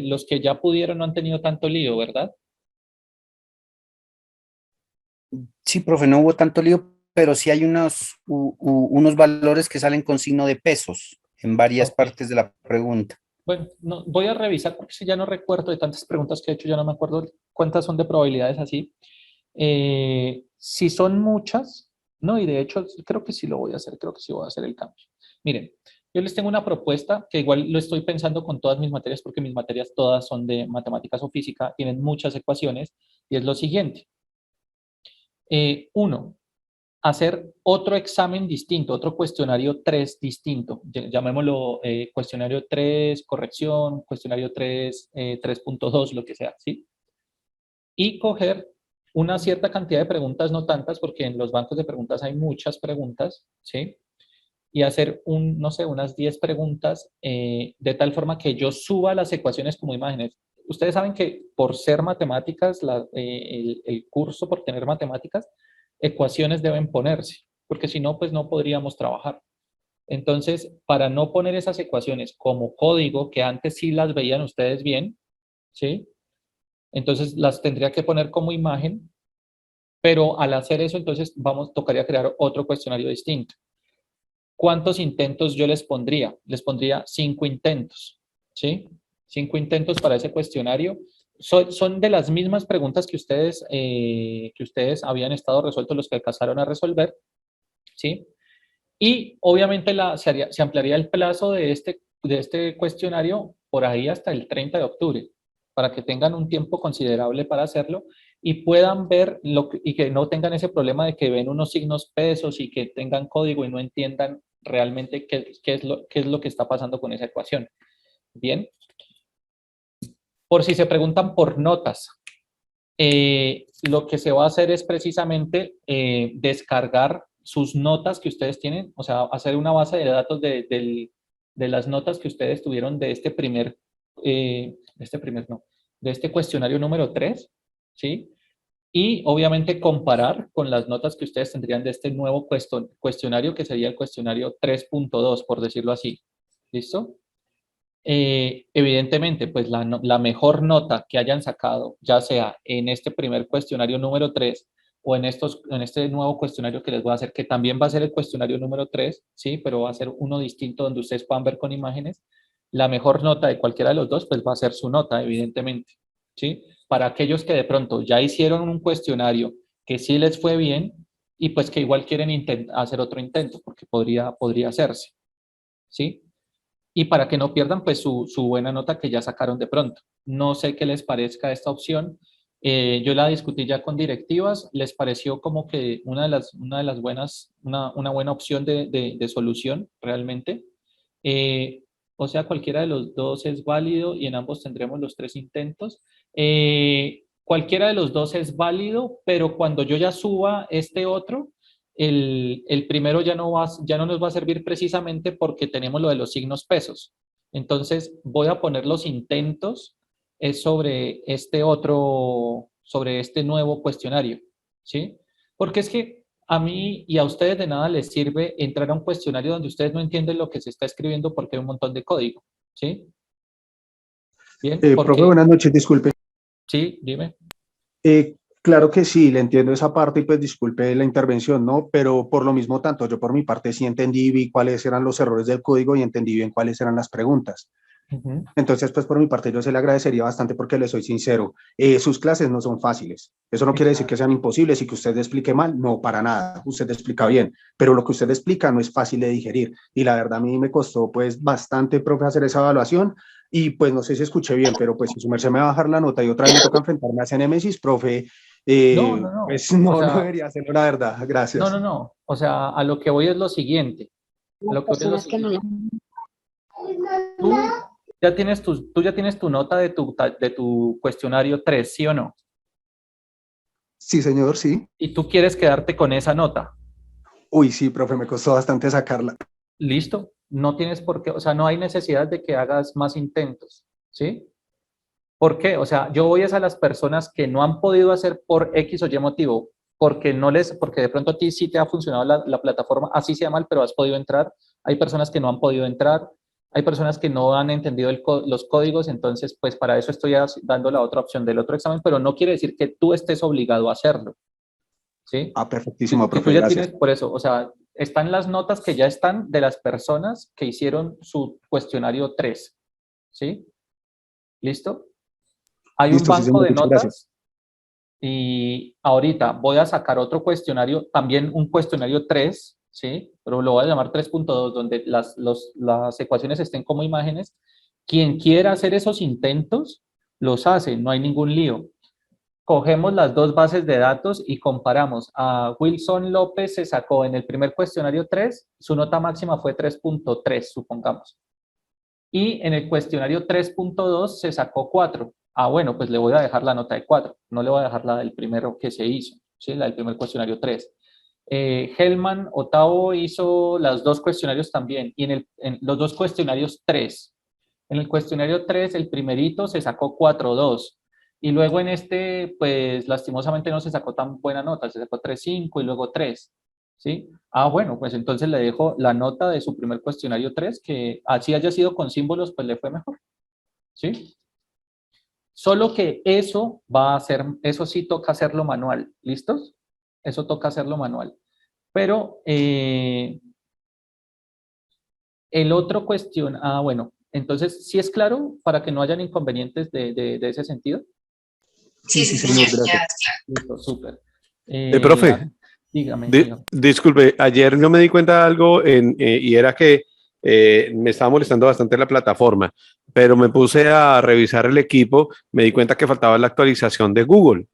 los que ya pudieron no han tenido tanto lío, ¿verdad? Sí, profe, no hubo tanto lío, pero sí hay unos valores que salen con signo de pesos en varias Ok. partes de la pregunta. Bueno, no, voy a revisar porque si ya no recuerdo de tantas preguntas que he hecho, ya no me acuerdo cuántas son de probabilidades así. Si son muchas, no, y de hecho creo que sí lo voy a hacer, creo que sí voy a hacer el cambio. Miren, yo les tengo una propuesta que igual lo estoy pensando con todas mis materias porque mis materias todas son de matemáticas o física, tienen muchas ecuaciones y es lo siguiente. Uno, hacer otro examen distinto, otro cuestionario 3 distinto, llamémoslo cuestionario 3 corrección, cuestionario 3 3.2, lo que sea, ¿sí? Y coger una cierta cantidad de preguntas, no tantas, porque en los bancos de preguntas hay muchas preguntas, ¿sí? Y hacer no sé, unas 10 preguntas de tal forma que yo suba las ecuaciones como imágenes. Ustedes saben que por ser matemáticas, el curso por tener matemáticas, ecuaciones deben ponerse, porque si no, pues no podríamos trabajar. Entonces, para no poner esas ecuaciones como código, que antes sí las veían ustedes bien, ¿sí? Entonces las tendría que poner como imagen, pero al hacer eso, entonces tocaría crear otro cuestionario distinto. ¿Cuántos intentos yo les pondría? Les pondría 5 intentos, ¿sí? 5 intentos para ese cuestionario. Son de las mismas preguntas que ustedes habían estado resueltos, los que alcanzaron a resolver, ¿sí? Y obviamente se ampliaría el plazo de este cuestionario por ahí hasta el 30 de octubre, para que tengan un tiempo considerable para hacerlo y puedan ver y que no tengan ese problema de que ven unos signos pesos y que tengan código y no entiendan realmente qué es lo que está pasando con esa ecuación. Bien, por si se preguntan por notas, lo que se va a hacer es precisamente descargar sus notas que ustedes tienen, o sea, hacer una base de datos de las notas que ustedes tuvieron de este cuestionario número 3, ¿sí? Y obviamente comparar con las notas que ustedes tendrían de este nuevo cuestionario, que sería el cuestionario 3.2, por decirlo así. ¿Listo? Evidentemente, pues la mejor nota que hayan sacado, ya sea en este primer cuestionario número 3 o en este nuevo cuestionario que les voy a hacer, que también va a ser el cuestionario número 3, ¿sí? Pero va a ser uno distinto donde ustedes puedan ver con imágenes, la mejor nota de cualquiera de los dos, pues va a ser su nota, evidentemente, ¿sí? Para aquellos que de pronto ya hicieron un cuestionario que sí les fue bien y pues que igual quieren hacer otro intento, porque podría hacerse, ¿sí? Y para que no pierdan pues su buena nota que ya sacaron de pronto. No sé qué les parezca esta opción. Yo la discutí ya con directivas, les pareció como que una de las buenas, una buena opción de solución realmente. Eh, o sea, cualquiera de los dos es válido y en ambos tendremos los 3 intentos. Cualquiera de los dos es válido, pero cuando yo ya suba este otro, el primero ya no nos va a servir precisamente porque tenemos lo de los signos pesos. Entonces voy a poner los intentos sobre este nuevo cuestionario, ¿sí? Porque es que a mí y a ustedes de nada les sirve entrar a un cuestionario donde ustedes no entienden lo que se está escribiendo porque hay un montón de código, ¿sí? Bien, Profe, porque, buenas noches, disculpe. sí, dime. Claro que sí, le entiendo esa parte y pues disculpe la intervención, ¿no? Pero por lo mismo tanto, yo por mi parte sí entendí, vi cuáles eran los errores del código y entendí bien cuáles eran las preguntas. Ujú. Entonces, pues por mi parte yo se le agradecería bastante porque le soy sincero, sus clases no son fáciles. Eso no quiere decir que sean imposibles y que usted explique mal, no, para nada, usted explica bien, pero lo que usted explica no es fácil de digerir y la verdad a mí me costó pues bastante, profe, hacer esa evaluación y pues no sé si escuché bien, pero pues si su merced me va a bajar la nota y otra vez me toca enfrentarme a ese némesis, profe, No, no, no. pues O no sea, debería hacerlo, la verdad, no, no, gracias. no. O sea, a lo que voy es lo siguiente. A Las lo que voy es lo personas que no siguiente. la... Tú tú ya tienes tu nota de tu cuestionario 3, ¿sí o no? Sí, señor, sí. Y tú quieres quedarte con esa nota. Uy, sí, profe, me costó bastante sacarla. ¿Listo? No tienes por qué, o sea, no hay necesidad de que hagas más intentos, ¿sí? ¿Por qué? O sea, yo voy a las personas que no han podido hacer por X o Y motivo, porque de pronto a ti sí te ha funcionado la plataforma, así sea mal, pero has podido entrar. Hay personas que no han podido entrar, Hay personas que no han entendido los códigos, entonces pues para eso estoy dando la otra opción del otro examen, pero no quiere decir que tú estés obligado a hacerlo, ¿sí? Ah, perfectísimo, Que tú profe, ya gracias. tienes, por eso, o sea, están las notas que ya están de las personas que hicieron su cuestionario 3, ¿sí? ¿Listo? Hay un Listo, sí, banco señor, de muchas gracias. notas y ahorita voy a sacar otro cuestionario, también un cuestionario 3, ¿sí? Pero lo voy a llamar 3.2, donde las ecuaciones estén como imágenes. Quien quiera hacer esos intentos, los hace, no hay ningún lío. Cogemos las dos bases de datos y comparamos. A Wilson López se sacó en el primer cuestionario 3, su nota máxima fue 3.3, supongamos. Y en el cuestionario 3.2 se sacó 4. Ah, bueno, pues le voy a dejar la nota de 4, no le voy a dejar la del primero que se hizo, ¿sí? La del primer cuestionario 3. Hellman Otavo hizo los dos cuestionarios también, y en los dos cuestionarios 3. En el cuestionario 3, el primerito se sacó 4.2, y luego en este, pues lastimosamente no se sacó tan buena nota, se sacó 3.5 y luego 3. ¿Sí? Ah, bueno, pues entonces le dejo la nota de su primer cuestionario 3, que así haya sido con símbolos, pues le fue mejor, ¿sí? Solo que eso va a ser, eso sí toca hacerlo manual, ¿listos? Eso toca hacerlo manual. Pero el otro cuestión, ah, bueno, entonces, ¿sí es claro para que no hayan inconvenientes de ese sentido? Sí, sí, señor, gracias. Listo, súper. Profe, Dígame. disculpe, ayer yo me di cuenta de algo y era que me estaba molestando bastante la plataforma, pero me puse a revisar el equipo, me di cuenta que faltaba la actualización de Google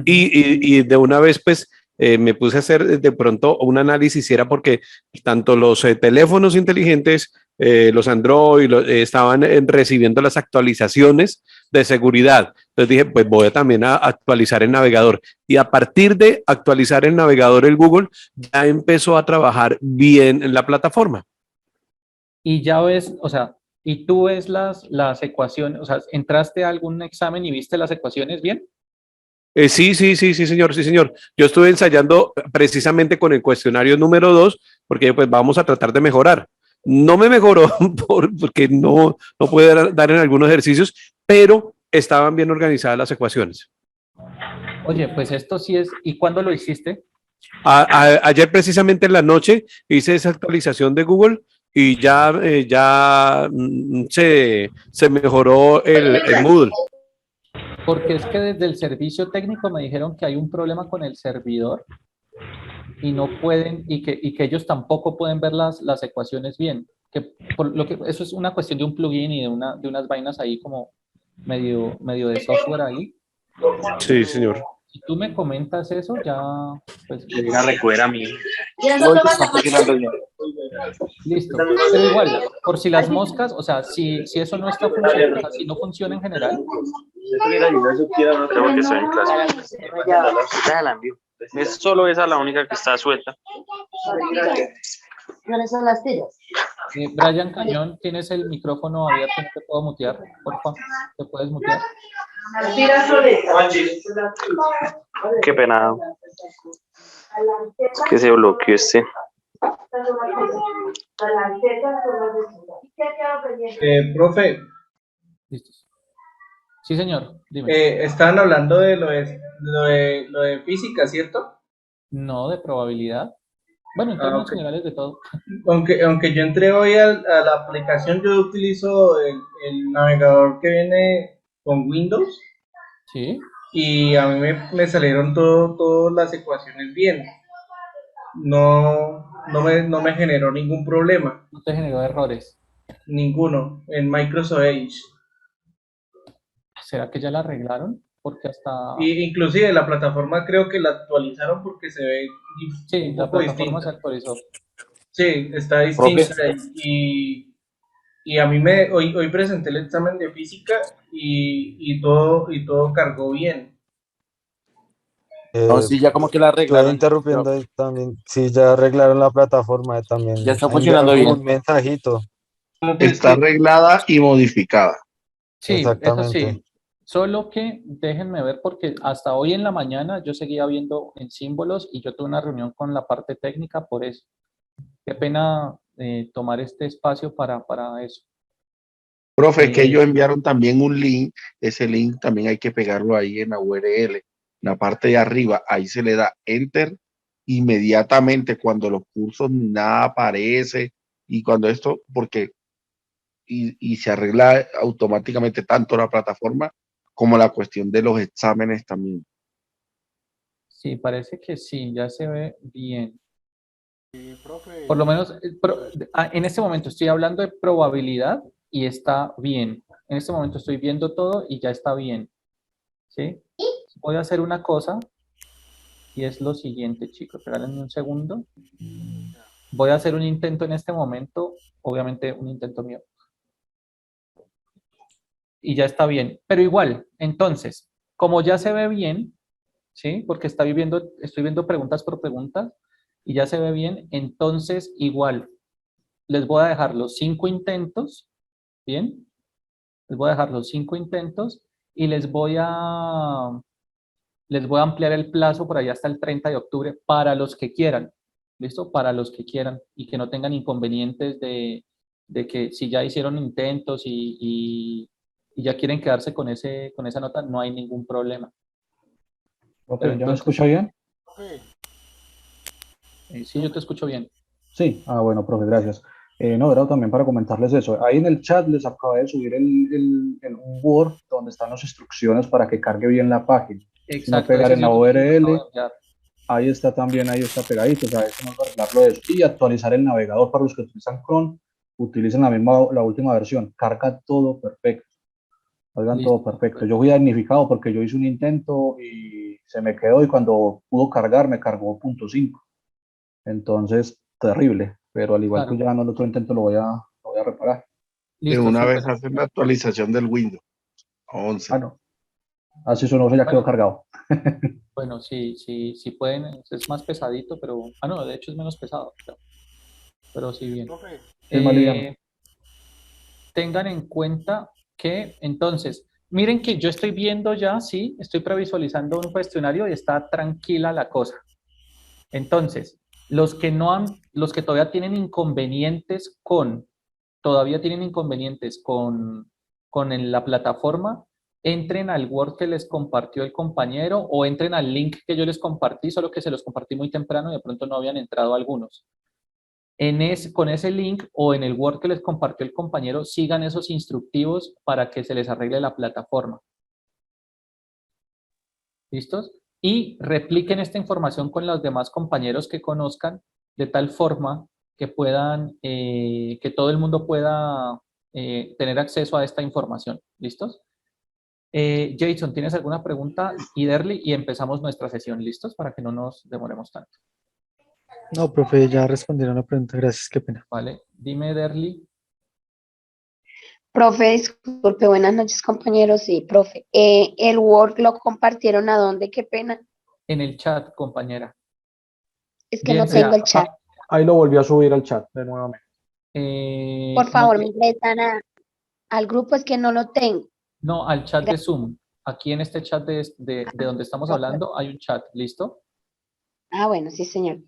y de una vez pues me puse a hacer de pronto un análisis y era porque tanto los teléfonos inteligentes, los Android, estaban recibiendo las actualizaciones de seguridad. Entonces dije, pues voy a también a actualizar el navegador. Y a partir de actualizar el navegador, el Google, ya empezó a trabajar bien en la plataforma. Y ya ves, o sea, y tú ves las ecuaciones, o sea, ¿entraste a algún examen y viste las ecuaciones bien? Sí, señor, sí, señor. Yo estuve ensayando precisamente con el cuestionario número 2, porque pues vamos a tratar de mejorar. No me mejoró porque no pude dar en algunos ejercicios, pero estaban bien organizadas las ecuaciones. Oye, pues esto sí es, ¿y cuándo lo hiciste? Ayer precisamente en la noche hice esa actualización de Google y se mejoró el Moodle. Porque es que desde el servicio técnico me dijeron que hay un problema con el servidor y no pueden, y que ellos tampoco pueden ver las ecuaciones bien. Que por lo que, eso es una cuestión de un plugin y de unas vainas ahí como medio de software ahí. Sí, señor. Si tú me comentas eso, ya, pues, Una recuera a mí. Está funcionando bien. listo. Pero igual, por si las moscas, o sea, si eso no está funcionando, o sea, si no funciona en general, Creo que estoy en clase. Es solo esa la única que está suelta. ¿Cuáles son las tiras? Brian Cañón, tienes el micrófono abierto, no te puedo mutear, por favor, te puedes mutear. Las tiras solitas. Qué pena. Es que se bloqueó este. Profe, Listos. Sí, señor, dime. estaban hablando de lo de física, ¿cierto? No, de probabilidad. Bueno, en términos Ok. generales de todo. Aunque yo entré hoy a la aplicación, yo utilizo el navegador que viene con Windows Sí, y a mí me salieron todas las ecuaciones bien. No me generó ningún problema, no te generó errores. ninguno, en Microsoft Edge. ¿Será que ya la arreglaron? Porque hasta... Y inclusive la plataforma creo que la actualizaron porque se ve Sí, un la poco plataforma se distinta. actualizó. Sí, está distinta y a mí hoy presenté el examen de física y todo cargó bien. No, sí, ya como que la Estoy arreglaron. interrumpiendo ahí también. Sí, ya arreglaron la plataforma también. Ya está Ahí funcionando enviaron como bien. un mensajito. Está arreglada y modificada. Sí, eso Exactamente. sí. Solo que déjenme ver porque hasta hoy en la mañana yo seguía viendo en símbolos y yo tuve una reunión con la parte técnica por eso. Qué pena tomar este espacio para eso. Profe, es que Eh, ellos enviaron también un link, ese link también hay que pegarlo ahí en la URL, en la parte de arriba, ahí se le da enter inmediatamente cuando los cursos ni nada aparece y cuando esto, porque y se arregla automáticamente tanto la plataforma como la cuestión de los exámenes también. sí, parece que sí, ya se ve bien. Por lo menos, en este momento estoy hablando de probabilidad y está bien. En este momento estoy viendo todo y ya está bien. ¿Sí? Voy a hacer una cosa y es lo siguiente, chicos. Regálenme un segundo. Voy a hacer un intento en este momento, obviamente un intento mío. Y ya está bien. Pero igual, entonces, como ya se ve bien, ¿sí? Porque estoy viendo preguntas por preguntas y ya se ve bien, entonces igual les voy a dejar los 5 intentos, ¿bien? Les voy a dejar los 5 intentos y les voy a ampliar el plazo por allá hasta el 30 de octubre para los que quieran, ¿listo? Para los que quieran y que no tengan inconvenientes de que si ya hicieron intentos y ya quieren quedarse con esa nota, no hay ningún problema. Ok, Pero ¿ya me entonces, escucha bien? sí, yo te escucho bien. Sí, bueno, profe, gracias. No, era también para comentarles eso. Ahí en el chat les acabé de subir un Word donde están las instrucciones para que cargue bien la página. Sino Exacto, pegar ese en sí la lo acabo de URL, enviar. ahí está también, ahí está pegadito, o sea, eso no es arreglarlo de eso. Y actualizar el navegador para los que utilizan Chrome, utilicen la última versión, carga todo perfecto, hagan todo Listo. perfecto. Yo fui damnificado porque yo hice un intento y se me quedó y cuando pudo cargar me cargó .5. Entonces, terrible, pero al igual que Claro, ya en el otro intento lo voy a reparar. De listo, una súper. vez hacen la actualización del Windows 11. No, así eso no, eso ya quedó Bueno, cargado. bueno, sí pueden, es más pesadito, pero, no, de hecho es menos pesado, pero sí bien. Sí, es más liviano. Eh, Tengan en cuenta que, entonces, miren que yo estoy viendo ya, sí, estoy previsualizando un cuestionario y está tranquila la cosa. Entonces, los que todavía tienen inconvenientes con la plataforma, entren al Word que les compartió el compañero o entren al link que yo les compartí, solo que se los compartí muy temprano y de pronto no habían entrado algunos. Con ese link o en el Word que les compartió el compañero, sigan esos instructivos para que se les arregle la plataforma. ¿Listos? Y repliquen esta información con los demás compañeros que conozcan de tal forma que que todo el mundo pueda tener acceso a esta información. ¿Listos? Jason, ¿tienes alguna pregunta? Y Derly, y empezamos nuestra sesión. ¿Listos? Para que no nos demoremos tanto. No, profe, ya respondieron la pregunta, gracias, qué pena. ¿Vale? Dime, Derly. Profe, disculpe, buenas noches, compañeros. Sí, profe. ¿El Word lo compartieron a dónde? Qué pena. En el chat, compañera. Es que Bien no tengo sea. el chat. Ahí lo volví a subir al chat de nuevamente. Por No, favor, me ingresan al grupo, es que no lo tengo. no, al chat de Gracias, Zoom. Aquí en este chat de donde estamos profe. hablando hay un chat. ¿Listo? Bueno, sí, señor.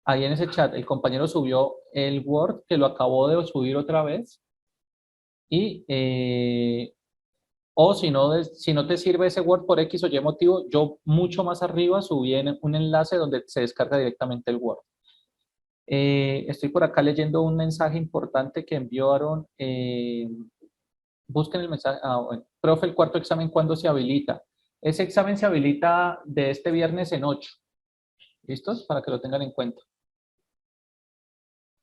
Ahí en ese chat el compañero subió el Word que lo acabó de subir otra vez y o si no te sirve ese Word por X o Y motivo, yo mucho más arriba subí un enlace donde se descarga directamente el Word. Estoy por acá leyendo un mensaje importante que enviaron. Busquen el mensaje. Bueno. Profe, el cuarto examen, ¿cuándo se habilita? Ese examen se habilita de este viernes en 8. ¿Listos? Para que lo tengan en cuenta.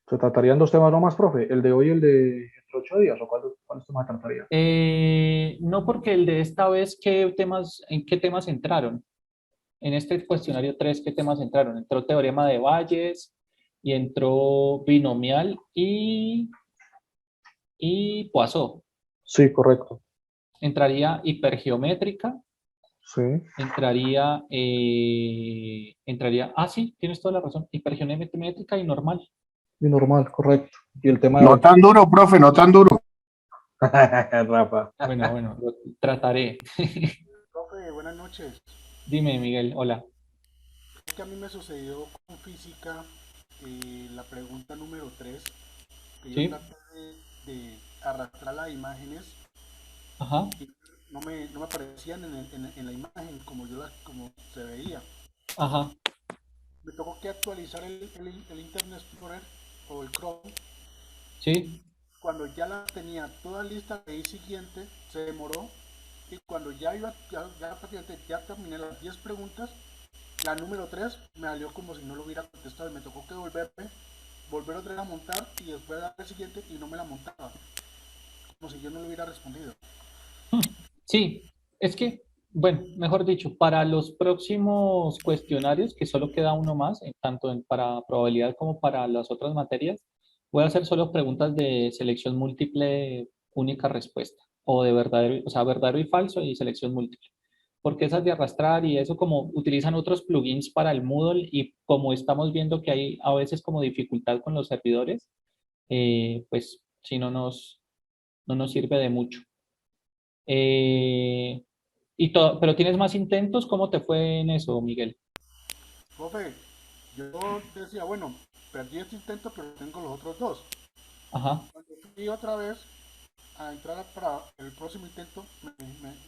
¿Se tratarían dos temas nomás, profe? ¿El de hoy y el de entre 8 días? ¿O cuáles temas trataría? No, porque el de esta vez, ¿en qué temas entraron? En este cuestionario 3, ¿qué temas entraron? Entró teorema de Bayes y entró binomial y Poisson. Sí, correcto. Entraría hipergeométrica. Sí. Sí, tienes toda la razón. Hipergeométrica y normal. Y normal, correcto. Y el tema de No hoy. tan duro, profe, no tan duro. Rafa. Bueno, lo trataré. Profe, buenas noches. Dime, Miguel, hola. Es que a mí me sucedió con física la pregunta número 3, que yo ¿Sí? traté de arrastrar las imágenes Ajá, y no me aparecían en la imagen como se veía. ajá, Me tocó que actualizar el Internet Explorer o el Chrome. sí. Cuando ya la tenía toda lista, le di siguiente, se demoró. Y cuando ya prácticamente ya terminé las 10 preguntas, la número 3 me salió como si no lo hubiera contestado y me tocó que volver otra vez a montar y después dar el siguiente y no me la montaba, como si yo no le hubiera respondido. Sí, es que, bueno, mejor dicho, para los próximos cuestionarios, que solo queda uno más, para probabilidad como para las otras materias, voy a hacer solo preguntas de selección múltiple, única respuesta, o de verdadero, o sea, verdadero y falso y selección múltiple. Porque esas de arrastrar y eso como utilizan otros plugins para el Moodle y como estamos viendo que hay a veces como dificultad con los servidores, pues si no nos sirve de mucho. Eh, pero tienes más intentos, ¿cómo te fue en eso, Miguel? Profe, yo decía, bueno, perdí este intento, pero tengo los otros dos. Ajá. Cuando fui otra vez a entrar para el próximo intento,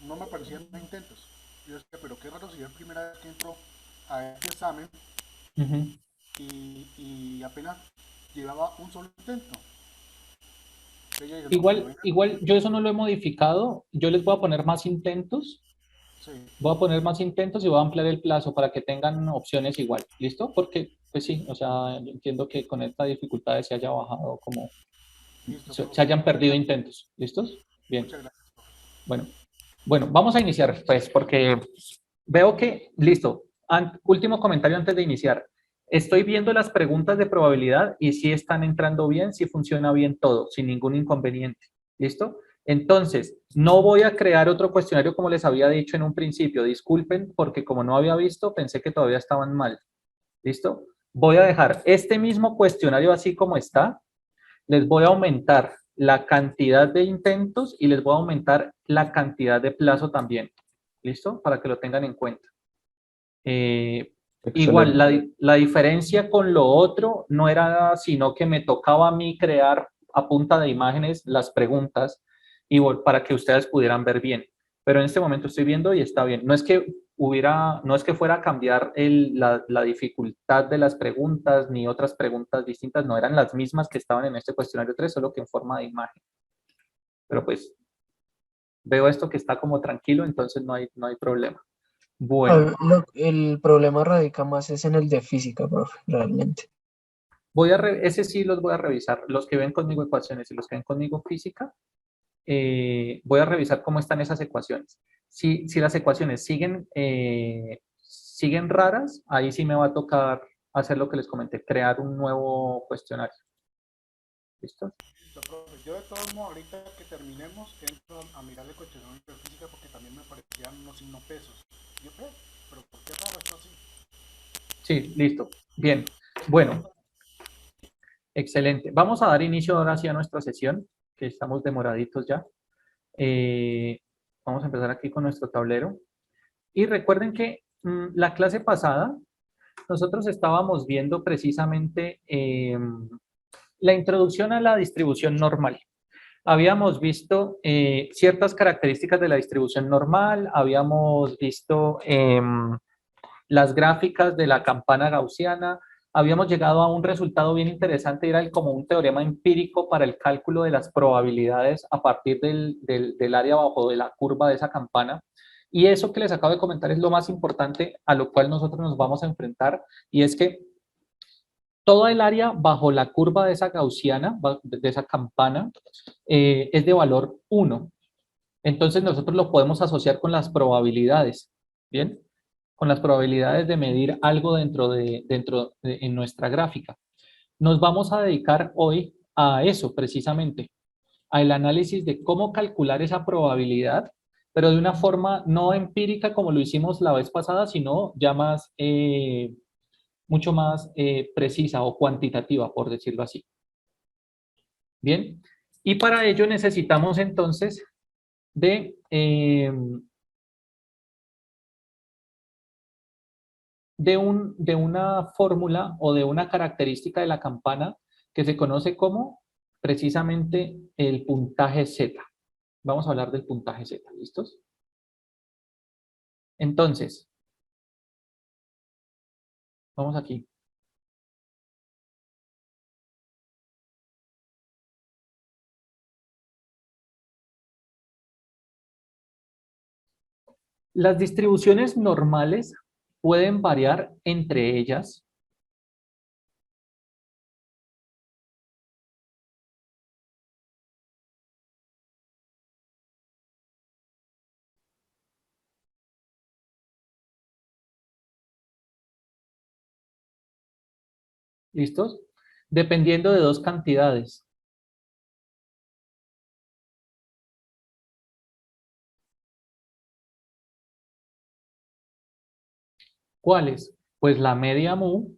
no me aparecían más intentos. Yo decía, pero qué raro si es la primera vez que entro a este examen Ujú. y apenas llevaba un solo intento. Entonces yo dije, no, pero Igual, venga, igual, yo eso no lo he modificado. Yo les voy a poner más intentos. sí, Voy a poner más intentos y voy a ampliar el plazo para que tengan opciones igual. ¿Listo? Porque, pues sí, o sea, yo entiendo que con esta dificultad se haya bajado como, listo, se profe. hayan perdido intentos. ¿Listos? Bien. Muchas gracias, profe. Bueno, bueno, vamos a iniciar, pues, porque veo que, listo, último comentario antes de iniciar. Estoy viendo las preguntas de probabilidad y si están entrando bien, si funciona bien todo, sin ningún inconveniente. ¿Listo? Entonces, no voy a crear otro cuestionario como les había dicho en un principio. Disculpen, porque como no había visto, pensé que todavía estaban mal. ¿Listo? Voy a dejar este mismo cuestionario así como está. Les voy a aumentar la cantidad de intentos y les voy a aumentar la cantidad de plazo también. ¿Listo? Para que lo tengan en cuenta. Igual, Excelente. la diferencia con lo otro no era sino que me tocaba a mí crear a punta de imágenes las preguntas y para que ustedes pudieran ver bien. Pero en este momento estoy viendo y está bien. No es que fuera a cambiar la dificultad de las preguntas ni otras preguntas distintas, no eran las mismas que estaban en este cuestionario 3, solo que en forma de imagen. Pero pues veo esto que está como tranquilo, entonces no hay problema. Bueno. El problema radica más es en el de física, profe, realmente. Ese sí los voy a revisar. Los que ven conmigo ecuaciones y los que ven conmigo física, voy a revisar cómo están esas ecuaciones. Si las ecuaciones siguen raras, ahí sí me va a tocar hacer lo que les comenté, crear un nuevo cuestionario. ¿Listo? Listo, profe. Yo de todos modos, ahorita que terminemos, entro a mirar el cuestionario de física porque también me parecían unos signos pesos. Yo, pero ¿por qué raro esto así? Sí, listo. Bien. Bueno, excelente. Vamos a dar inicio ahora sí a nuestra sesión, que estamos demoraditos ya. Vamos a empezar aquí con nuestro tablero. Y recuerden que la clase pasada nosotros estábamos viendo precisamente la introducción a la distribución normal. Habíamos visto ciertas características de la distribución normal, habíamos visto las gráficas de la campana gaussiana, habíamos llegado a un resultado bien interesante, era como un teorema empírico para el cálculo de las probabilidades a partir del área bajo de la curva de esa campana. Y eso que les acabo de comentar es lo más importante a lo cual nosotros nos vamos a enfrentar, y es que toda el área bajo la curva de esa gaussiana, de esa campana, es de valor 1. Entonces nosotros lo podemos asociar con las probabilidades, ¿bien? Con las probabilidades de medir algo en nuestra gráfica. Nos vamos a dedicar hoy a eso precisamente, al análisis de cómo calcular esa probabilidad, pero de una forma no empírica como lo hicimos la vez pasada, sino ya mucho más precisa o cuantitativa, por decirlo así. Bien, y para ello necesitamos entonces de una fórmula o de una característica de la campana que se conoce como precisamente el puntaje Z. Vamos a hablar del puntaje Z, ¿listos? Entonces, vamos aquí. Las distribuciones normales pueden variar entre ellas ¿listos? Dependiendo de dos cantidades. ¿Cuáles? Pues la media mu,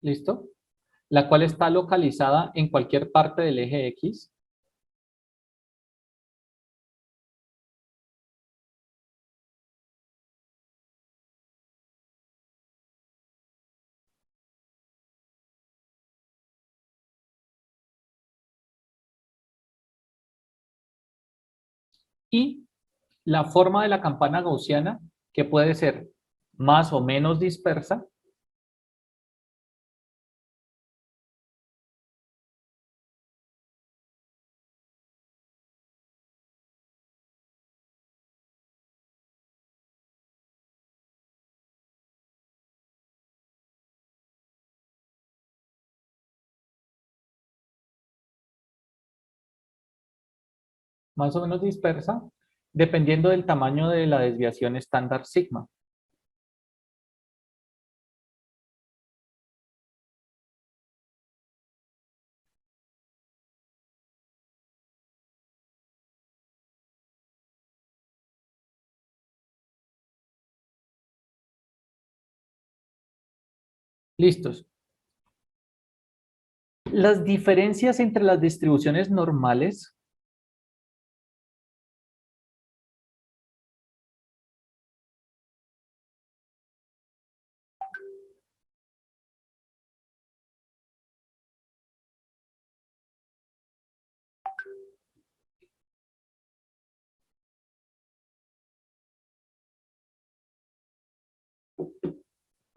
¿listo? La cual está localizada en cualquier parte del eje X. Y la forma de la campana gaussiana, que puede ser más o menos dispersa, dependiendo del tamaño de la desviación estándar sigma. Listos. Las diferencias entre las distribuciones normales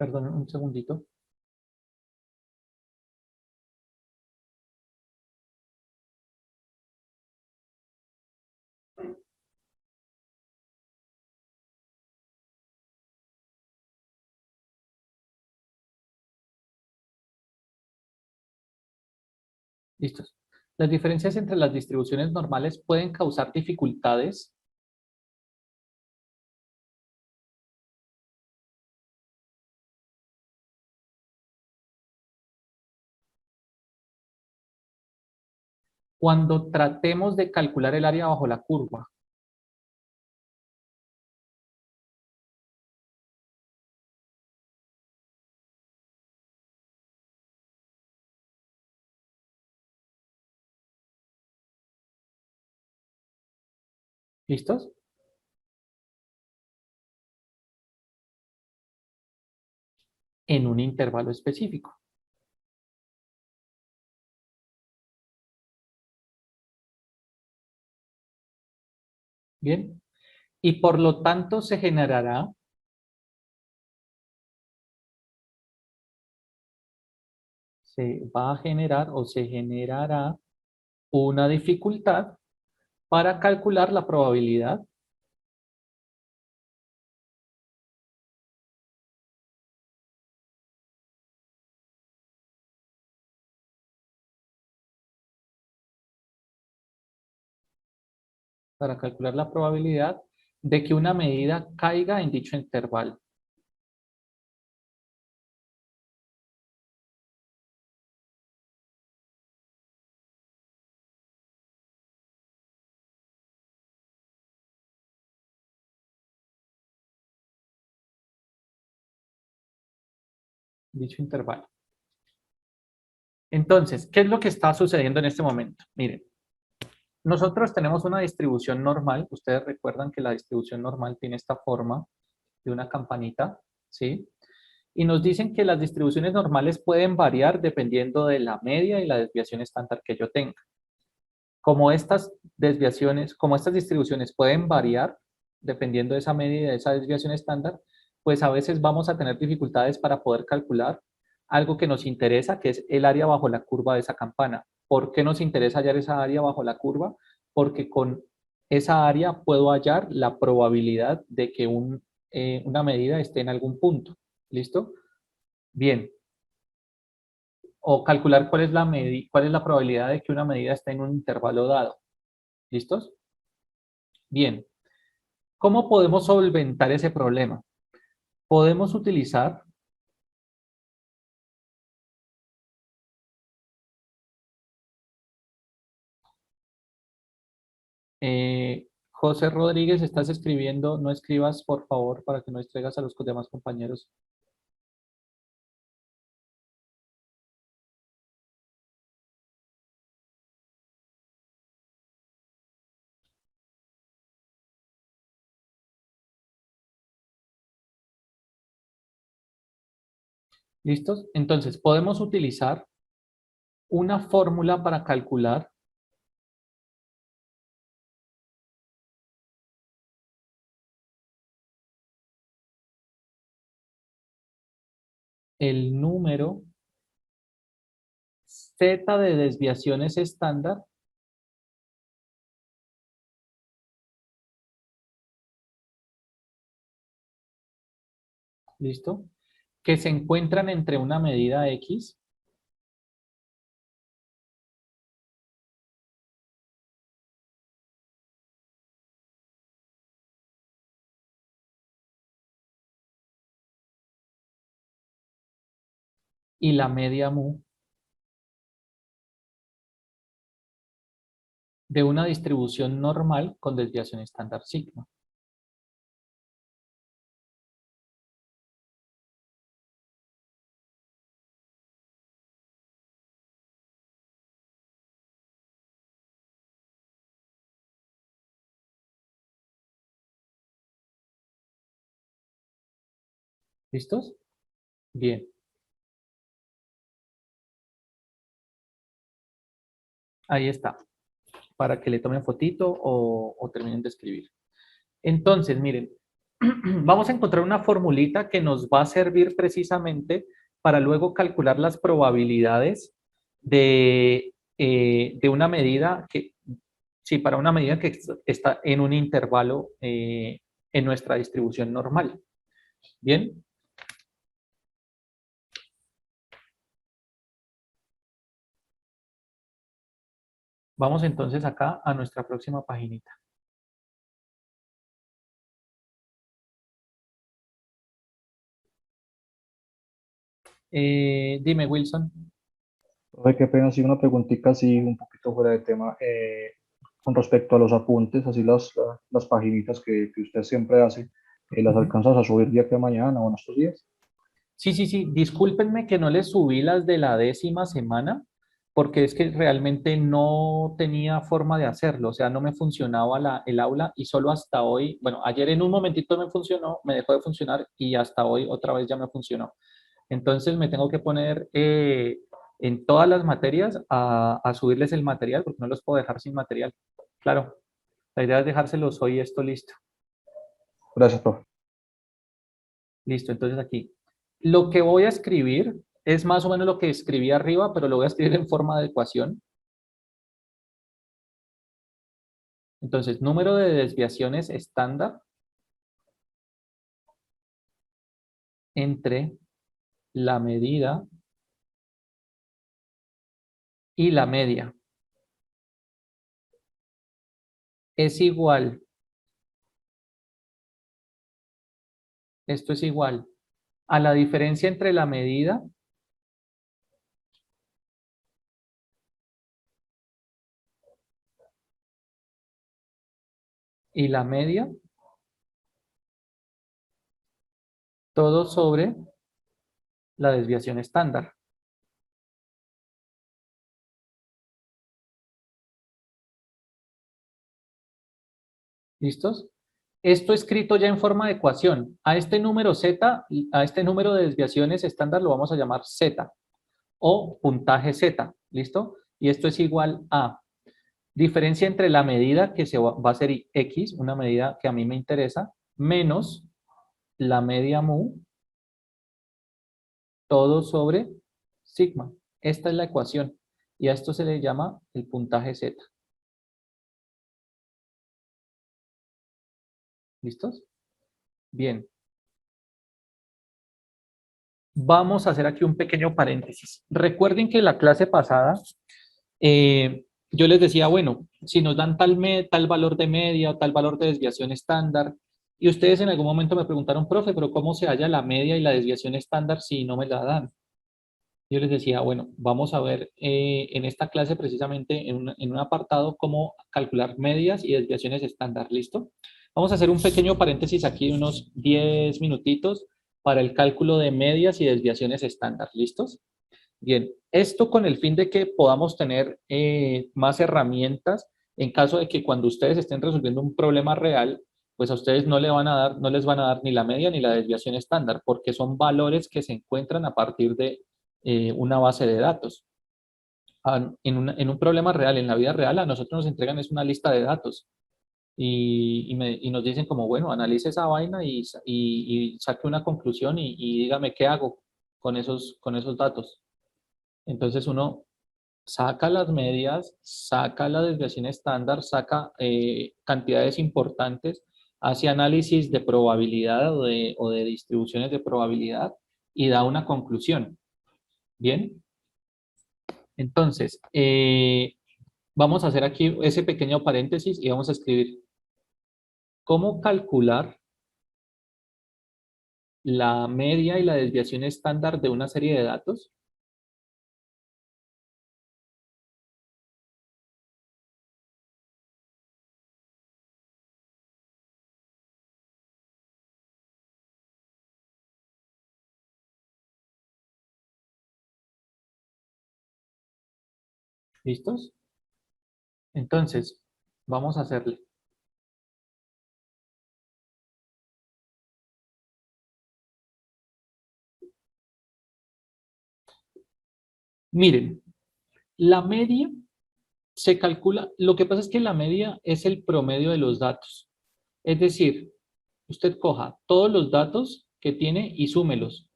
perdón, un segundito. Listos. Las diferencias entre las distribuciones normales pueden causar dificultades cuando tratemos de calcular el área bajo la curva. ¿Listos? En un intervalo específico. Bien. Y por lo tanto se generará se generará una dificultad para calcular la probabilidad de que una medida caiga en dicho intervalo. Dicho intervalo. Entonces, ¿qué es lo que está sucediendo en este momento? Miren, nosotros tenemos una distribución normal. Ustedes recuerdan que la distribución normal tiene esta forma de una campanita, ¿sí? Y nos dicen que las distribuciones normales pueden variar dependiendo de la media y la desviación estándar que yo tenga. Como estas distribuciones pueden variar dependiendo de esa media y de esa desviación estándar, pues a veces vamos a tener dificultades para poder calcular algo que nos interesa, que es el área bajo la curva de esa campana. ¿Por qué nos interesa hallar esa área bajo la curva? Porque con esa área puedo hallar la probabilidad de que una medida esté en algún punto. ¿Listo? Bien. O calcular cuál es la probabilidad de que una medida esté en un intervalo dado. ¿Listos? Bien. ¿Cómo podemos solventar ese problema? Podemos utilizar José Rodríguez, estás escribiendo, no escribas por favor para que no distraigas a los demás compañeros. ¿Listos? Entonces, podemos utilizar una fórmula para calcular el número Z de desviaciones estándar ¿listo? Que se encuentran entre una medida X y la media mu de una distribución normal con desviación estándar sigma. ¿Listos? Bien. Ahí está, para que le tomen fotito o terminen de escribir. Entonces, miren, vamos a encontrar una formulita que nos va a servir precisamente para luego calcular las probabilidades de una medida que, sí, para una medida que está en un intervalo en nuestra distribución normal. Bien. Vamos entonces acá a nuestra próxima paginita. Dime, Wilson. Profe, qué pena, sí, una preguntita así un poquito fuera de tema, con respecto a los apuntes, así las paginitas que usted siempre hace, ¿las alcanzas a subir día que mañana o en estos días? Sí, sí, sí. Discúlpenme que no les subí las de la 10ª semana, porque es que realmente no tenía forma de hacerlo, o sea, no me funcionaba el aula y solo hasta hoy, bueno, ayer en un momentito me funcionó, me dejó de funcionar y hasta hoy otra vez ya me funcionó. Entonces me tengo que poner en todas las materias a subirles el material, porque no los puedo dejar sin material. Claro, la idea es dejárselos hoy esto listo. Gracias, profe. Listo, entonces aquí. Lo que voy a escribir es más o menos lo que escribí arriba, pero lo voy a escribir en forma de ecuación. Entonces, número de desviaciones estándar entre la medida y la media es igual, esto es igual a la diferencia entre la medida y la media, todo sobre la desviación estándar. ¿Listos? Esto escrito ya en forma de ecuación. A este número Z, a este número de desviaciones estándar lo vamos a llamar Z o puntaje Z, ¿listo? Y esto es igual a diferencia entre la medida que va a ser X, una medida que a mí me interesa, menos la media mu, todo sobre sigma. Esta es la ecuación y a esto se le llama el puntaje Z. ¿Listos? Bien. Vamos a hacer aquí un pequeño paréntesis. Recuerden que en la clase pasada yo les decía, bueno, si nos dan tal valor de media o tal valor de desviación estándar, y ustedes en algún momento me preguntaron, profe, pero ¿cómo se halla la media y la desviación estándar si no me la dan? Yo les decía, bueno, vamos a ver en esta clase precisamente en un apartado cómo calcular medias y desviaciones estándar, ¿listo? Vamos a hacer un pequeño paréntesis aquí de unos 10 minutitos para el cálculo de medias y desviaciones estándar, ¿listos? Bien, esto con el fin de que podamos tener más herramientas en caso de que cuando ustedes estén resolviendo un problema real, pues a ustedes no les van a dar ni la media ni la desviación estándar, porque son valores que se encuentran a partir de una base de datos. En un problema real, en la vida real, a nosotros nos entregan es una lista de datos y nos dicen como, bueno, analice esa vaina y saque una conclusión y dígame qué hago con esos datos. Entonces uno saca las medias, saca la desviación estándar, saca cantidades importantes, hace análisis de probabilidad o de distribuciones de probabilidad y da una conclusión. ¿Bien? Entonces, vamos a hacer aquí ese pequeño paréntesis y vamos a escribir cómo calcular la media y la desviación estándar de una serie de datos. ¿Listos? Entonces, vamos a hacerle. Miren, la media se calcula, lo que pasa es que la media es el promedio de los datos. Es decir, usted coja todos los datos que tiene y súmelos.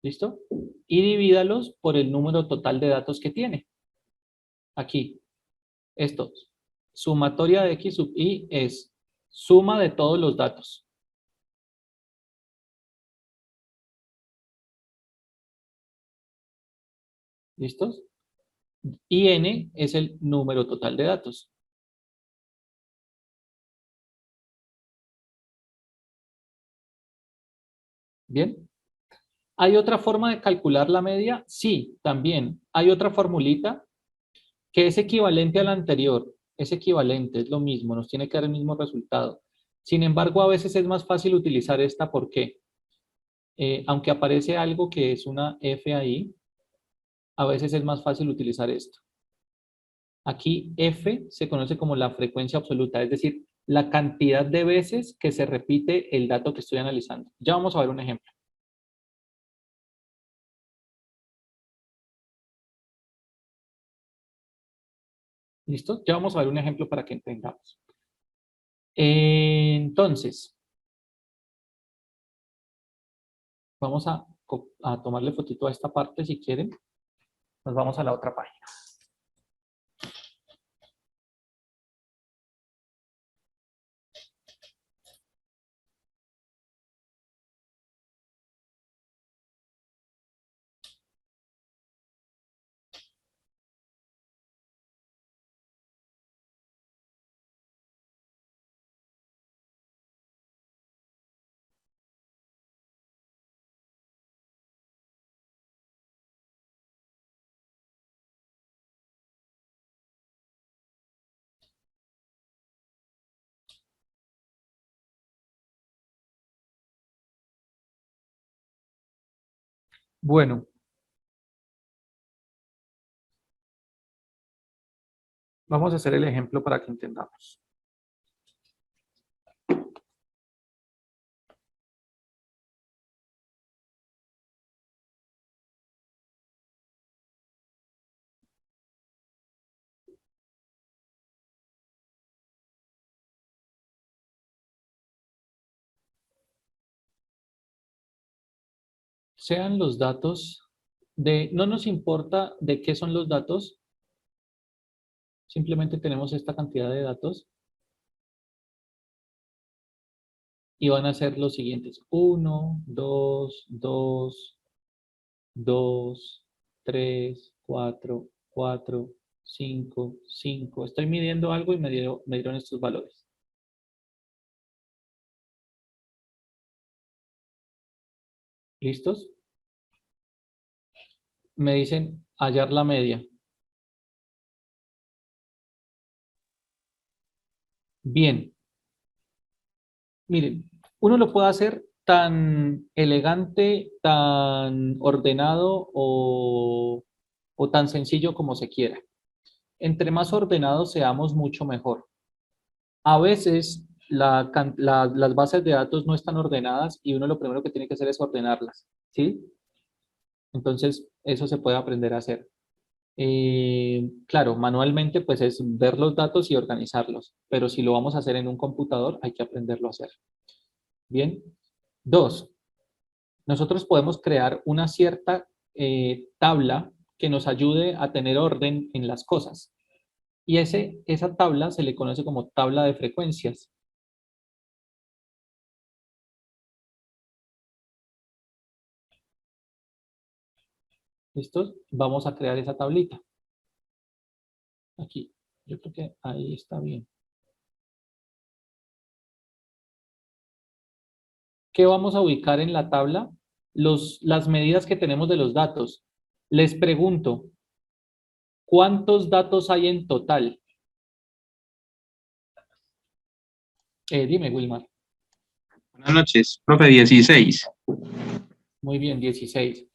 ¿Listo? Y divídalos por el número total de datos que tiene. Aquí, esto, sumatoria de X sub Y es suma de todos los datos. ¿Listos? Y N es el número total de datos. ¿Bien? ¿Hay otra forma de calcular la media? Sí, también. Hay otra formulita que es equivalente a la anterior. Es equivalente, es lo mismo, nos tiene que dar el mismo resultado. Sin embargo, a veces es más fácil utilizar esta. ¿Por qué? Aunque aparece algo que es una F ahí, a veces es más fácil utilizar esto. Aquí F se conoce como la frecuencia absoluta, es decir, la cantidad de veces que se repite el dato que estoy analizando. Ya vamos a ver un ejemplo. ¿Listo? Ya vamos a ver un ejemplo para que entendamos. Entonces, vamos a tomarle fotito a esta parte si quieren. Nos vamos a la otra página. Bueno, vamos a hacer el ejemplo para que entendamos. sean los datos de, no nos importa de qué son los datos, simplemente tenemos esta cantidad de datos y van a ser los siguientes: 1, 2, 2, 2, 3, 4, 4, 5, 5. Estoy midiendo algo y me dieron estos valores. ¿Listos? Me dicen hallar la media. Bien. Miren, uno lo puede hacer tan elegante, tan ordenado o tan sencillo como se quiera. Entre más ordenados seamos, mucho mejor. A veces las bases de datos no están ordenadas y uno lo primero que tiene que hacer es ordenarlas, ¿sí? Entonces, eso se puede aprender a hacer. Claro, manualmente pues es ver los datos y organizarlos, pero si lo vamos a hacer en un computador hay que aprenderlo a hacer. Bien. 2. Nosotros podemos crear una cierta tabla que nos ayude a tener orden en las cosas. Y esa tabla se le conoce como tabla de frecuencias. ¿Listos? Vamos a crear esa tablita. Aquí. Yo creo que ahí está bien. ¿Qué vamos a ubicar en la tabla? Las medidas que tenemos de los datos. Les pregunto, ¿cuántos datos hay en total? Dime, Wilmar. Buenas noches, profe, 16. Muy bien, 16.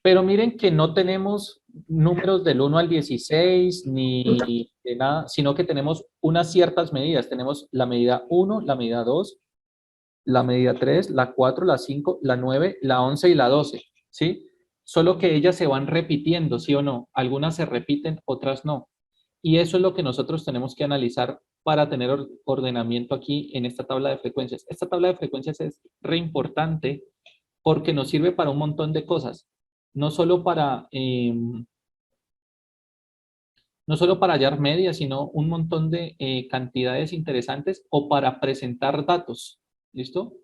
Pero miren que no tenemos números del 1 al 16 ni de nada, sino que tenemos unas ciertas medidas. Tenemos la medida 1, la medida 2, la medida 3, la 4, la 5, la 9, la 11 y la 12, ¿sí? Solo que ellas se van repitiendo, ¿sí o no? Algunas se repiten, otras no. Y eso es lo que nosotros tenemos que analizar para tener ordenamiento aquí en esta tabla de frecuencias. Esta tabla de frecuencias es re importante porque nos sirve para un montón de cosas. No solo para hallar medias, sino un montón de cantidades interesantes o para presentar datos. ¿Listo?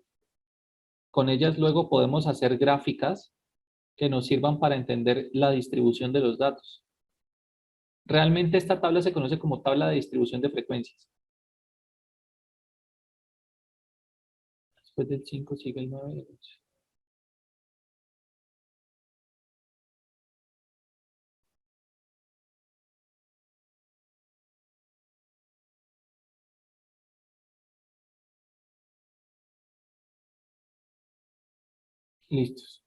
Con ellas luego podemos hacer gráficas que nos sirvan para entender la distribución de los datos. Realmente esta tabla se conoce como tabla de distribución de frecuencias. Después del 5 sigue el 9 y el 8. Listos.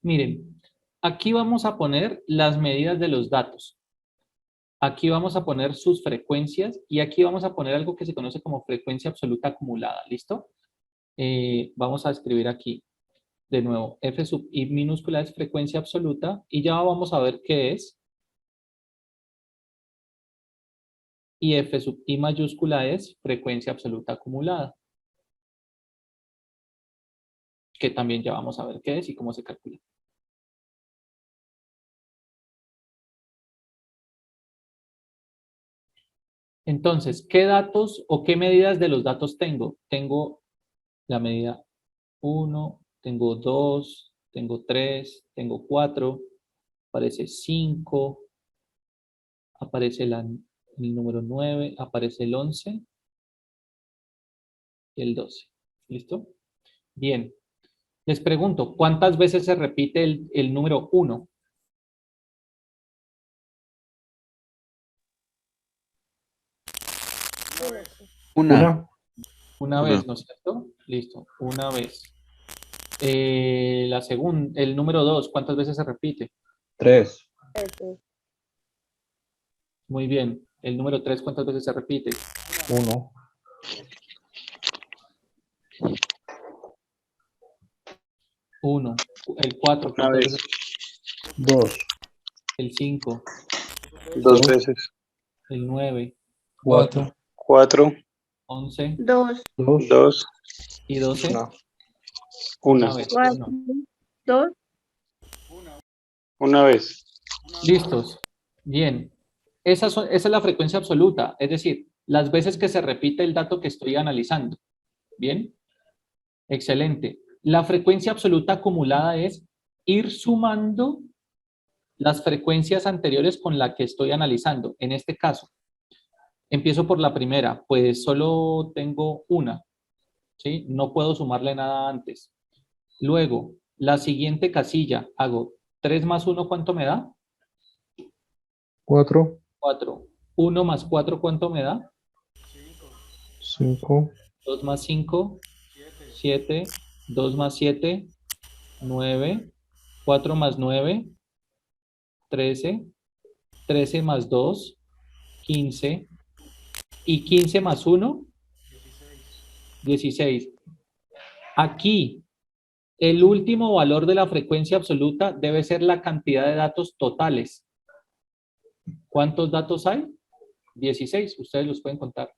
Miren, aquí vamos a poner las medidas de los datos. Aquí vamos a poner sus frecuencias y aquí vamos a poner algo que se conoce como frecuencia absoluta acumulada. ¿Listo? Vamos a escribir aquí de nuevo F sub I minúscula es frecuencia absoluta y ya vamos a ver qué es. Y F sub I mayúscula es frecuencia absoluta acumulada, que también ya vamos a ver qué es y cómo se calcula. Entonces, ¿qué datos o qué medidas de los datos tengo? Tengo la medida 1, tengo 2, tengo 3, tengo 4, aparece 5, aparece el número 9, aparece el 11 y el 12. ¿Listo? Bien. Les pregunto, ¿cuántas veces se repite el número 1? Una vez, ¿no es cierto? Listo, una vez. El número 2, ¿cuántas veces se repite? 3. Muy bien. El número 3, ¿cuántas veces se repite? 1, el 4, Una vez. 2, el 5, Dos veces. el 9, 4, 4, 11 2, 2, 2, y 12. no. Una Una. vez. 4, uno. 2. Una vez. Listos. Bien. Esa es la frecuencia absoluta, es decir, las veces que se repite el dato que estoy analizando. Bien. Excelente. La frecuencia absoluta acumulada es ir sumando las frecuencias anteriores con la que estoy analizando. En este caso, empiezo por la primera, pues solo tengo una, ¿sí? No puedo sumarle nada antes. Luego, la siguiente casilla, hago 3 más 1, ¿cuánto me da? 4, 4. 1 más 4, ¿cuánto me da? 5, 2 más 5, 7. 2 más 7, 9. 4 más 9, 13. 13 más 2, 15. Y 15 más 1, 16. Aquí, el último valor de la frecuencia absoluta debe ser la cantidad de datos totales. ¿Cuántos datos hay? 16. Ustedes los pueden contar.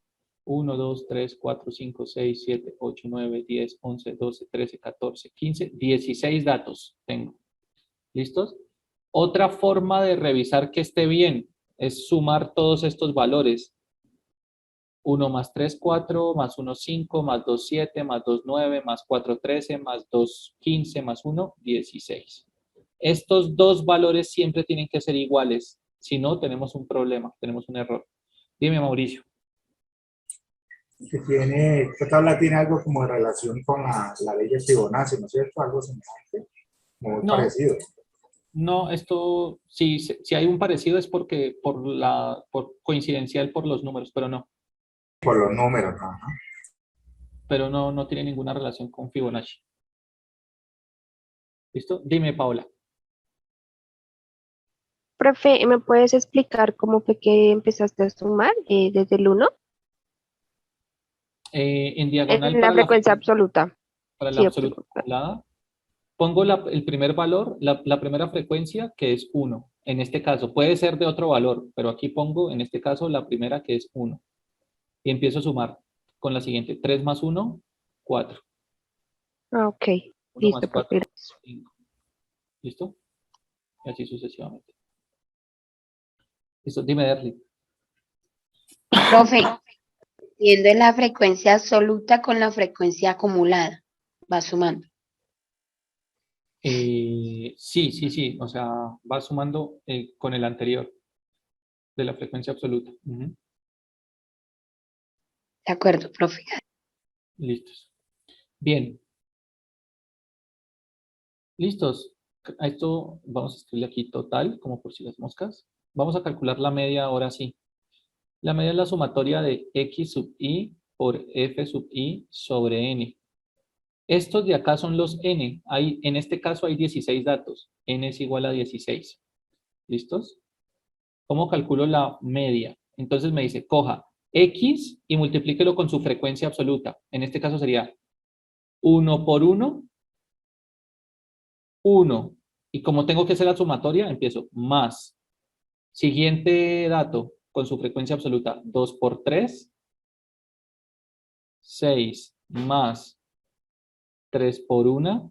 1, 2, 3, 4, 5, 6, 7, 8, 9, 10, 11, 12, 13, 14, 15, 16 datos tengo. ¿Listos? Otra forma de revisar que esté bien es sumar todos estos valores. 1 más 3, 4, más 1, 5, más 2, 7, más 2, 9, más 4, 13, más 2, 15, más 1, 16. Estos dos valores siempre tienen que ser iguales. Si no, tenemos un problema, tenemos un error. Dime, Mauricio. Esta tabla tiene algo como de relación con la ley de Fibonacci, ¿no es cierto? Algo semejante, muy No. parecido. No, esto, si hay un parecido es porque por coincidencial por los números, pero no. Por los números, ¿no? Pero no tiene ninguna relación con Fibonacci. ¿Listo? Dime, Paola. Profe, ¿me puedes explicar cómo fue que empezaste a sumar desde el 1? En diagonal En la frecuencia absoluta. para la Sí, absoluta acumulada, pongo el primer valor, la primera frecuencia, que es 1. En este caso, puede ser de otro valor, pero aquí pongo, en este caso, la primera, que es 1. Y empiezo a sumar con la siguiente. 3 más 1, 4. Ah, ok. 1 Listo, más 4, profe. 5. ¿Listo? Y así sucesivamente. Listo, dime, Derly. Profe, entiendo la frecuencia absoluta con la frecuencia acumulada. Va sumando. Sí. O sea, va sumando con el anterior de la frecuencia absoluta. Ujú. De acuerdo, profe. Listos. Bien. Listos. A esto vamos a escribir aquí total, como por si las moscas. Vamos a calcular la media ahora sí. La media es la sumatoria de x sub i por f sub i sobre n. Estos de acá son los n. En este caso hay 16 datos. N es igual a 16. ¿Listos? ¿Cómo calculo la media? Entonces me dice, coja x y multiplíquelo con su frecuencia absoluta. En este caso sería 1 por 1, 1. Y como tengo que hacer la sumatoria, empiezo más. Siguiente dato, con su frecuencia absoluta, 2 por 3, 6 más 3 por 1,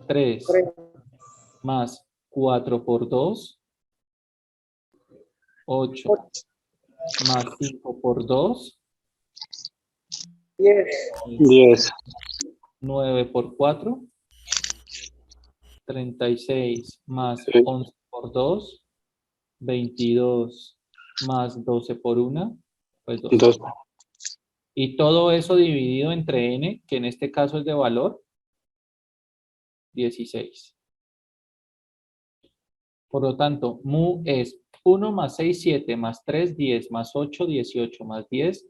3 más 4 por 2, 8 más 5 por 2, 10. 9 por 4, 36 más 11 por 2, 22 más 12 por 1, pues 2. 2. Y todo eso dividido entre n, que en este caso es de valor 16. Por lo tanto, mu es 1 más 6, 7, más 3, 10, más 8, 18, más 10,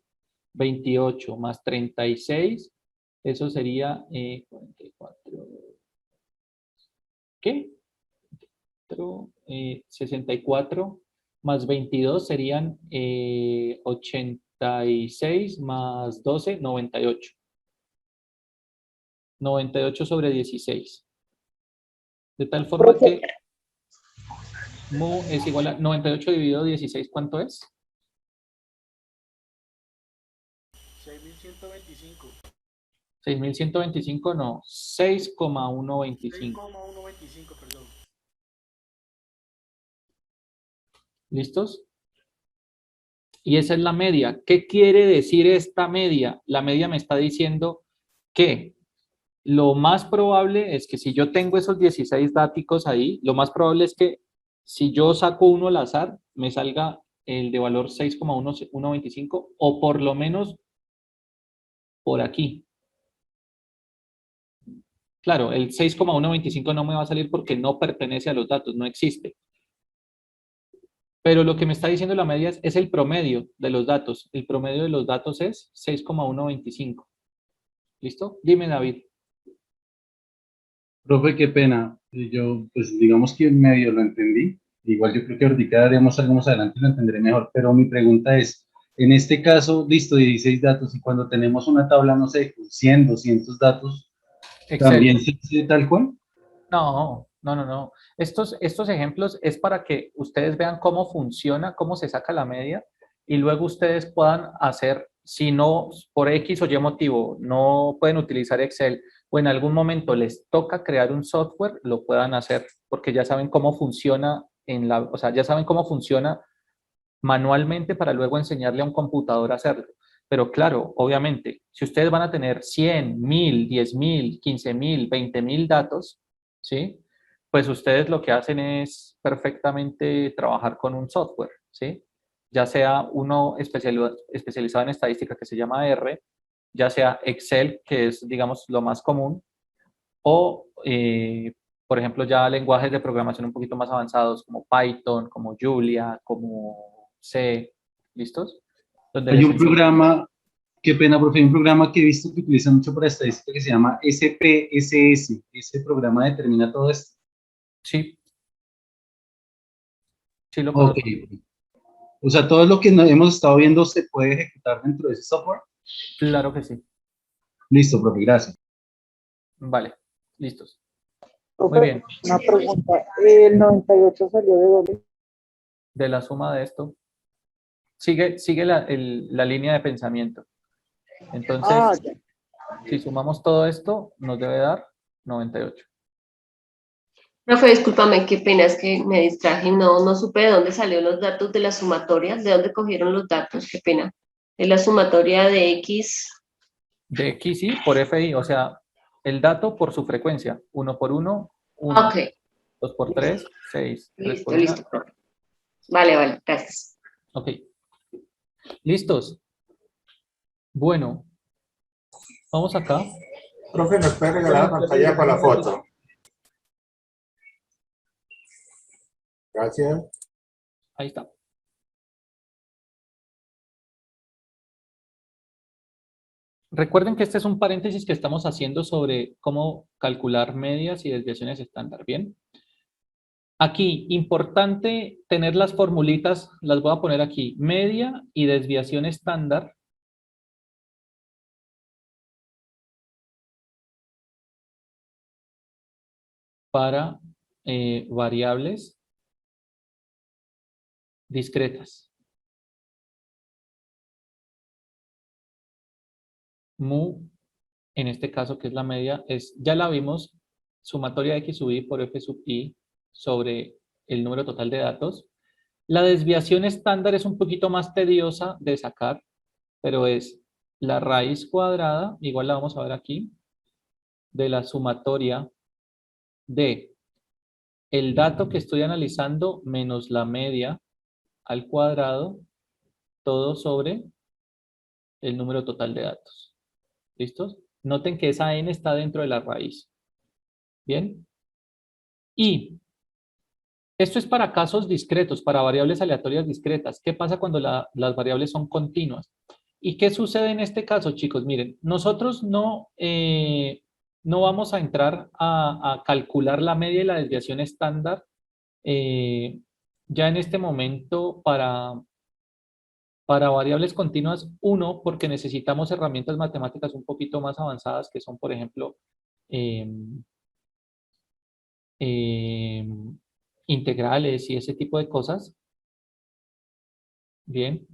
28, más 36. Eso sería 44. ¿Qué? 64 más 22 serían 86 más 12, 98. 98 sobre 16. De tal forma que mu es igual a 98 dividido 16, ¿cuánto es? 6125. 6125 no, 6,125. 6,125, perdón. ¿Listos? Y esa es la media. ¿Qué quiere decir esta media? La media me está diciendo que lo más probable es que si yo tengo esos 16 dáticos ahí, lo más probable es que si yo saco uno al azar, me salga el de valor 6,125 o por lo menos por aquí. Claro, el 6,125 no me va a salir porque no pertenece a los datos, no existe. Pero lo que me está diciendo la media es el promedio de los datos. El promedio de los datos es 6,125. ¿Listo? Dime, David. Profe, qué pena. Yo, pues digamos que medio lo entendí. Igual yo creo que ahorita haremos algo más adelante y lo entenderé mejor. Pero mi pregunta es, en este caso, listo, 16 datos, y cuando tenemos una tabla, no sé, con 100, 200 datos, Excel. ¿también se hace tal cual? No. Estos ejemplos es para que ustedes vean cómo funciona, cómo se saca la media y luego ustedes puedan hacer, si no, por X o Y motivo, no pueden utilizar Excel o en algún momento les toca crear un software, lo puedan hacer porque ya saben cómo funciona o sea, ya saben cómo funciona manualmente para luego enseñarle a un computador a hacerlo. Pero claro, obviamente, si ustedes van a tener 100, 1000, 10.000, 15.000, 20.000 datos, ¿sí? Pues ustedes lo que hacen es perfectamente trabajar con un software, ¿sí? Ya sea uno especializado en estadística que se llama R, ya sea Excel, que es, digamos, lo más común, o, por ejemplo, ya lenguajes de programación un poquito más avanzados como Python, como Julia, como C, ¿listos? Donde Hay les un enseño. programa, qué pena, profe, hay un programa que he visto que utilizan mucho para estadística que se llama SPSS. Ese programa determina todo esto. Sí. Sí lo Ok. conozco. O sea, todo lo que hemos estado viendo se puede ejecutar dentro de ese software. Claro que sí. Listo, profe, gracias. Vale, listos. Muy Profe, bien. una pregunta. ¿El 98 salió de dónde? De la suma de esto, sigue la línea de pensamiento. Entonces, Ya. si sumamos todo esto, nos debe dar 98. Profe, discúlpame, qué pena, es que me distraje, no supe de dónde salieron los datos de la sumatoria, de dónde cogieron los datos, qué pena. Es la sumatoria de X. De X y por FI, o sea, el dato por su frecuencia. 1 por 1, 1. Ok. 2 por 3, 6. 3 por 1. Listo, profe. Vale, gracias. Ok. ¿Listos? Bueno, vamos acá. Profe, ¿nos puede regalar la pantalla para la foto? Gracias. Ahí está. Recuerden que este es un paréntesis que estamos haciendo sobre cómo calcular medias y desviaciones estándar, ¿bien? Aquí, importante tener las formulitas, las voy a poner aquí, media y desviación estándar. Para variables discretas. Mu, en este caso que es la media, ya la vimos, sumatoria de X sub I por F sub I sobre el número total de datos. La desviación estándar es un poquito más tediosa de sacar, pero es la raíz cuadrada, igual la vamos a ver aquí, de la sumatoria de el dato que estoy analizando menos la media al cuadrado, todo sobre el número total de datos. ¿Listos? Noten que esa n está dentro de la raíz. ¿Bien? Y esto es para casos discretos, para variables aleatorias discretas. ¿Qué pasa cuando las variables son continuas? ¿Y qué sucede en este caso, chicos? Miren, nosotros no vamos a entrar a calcular la media y la desviación estándar ya en este momento para variables continuas, porque necesitamos herramientas matemáticas un poquito más avanzadas, que son, por ejemplo, em, integrales y ese tipo de cosas. Bien.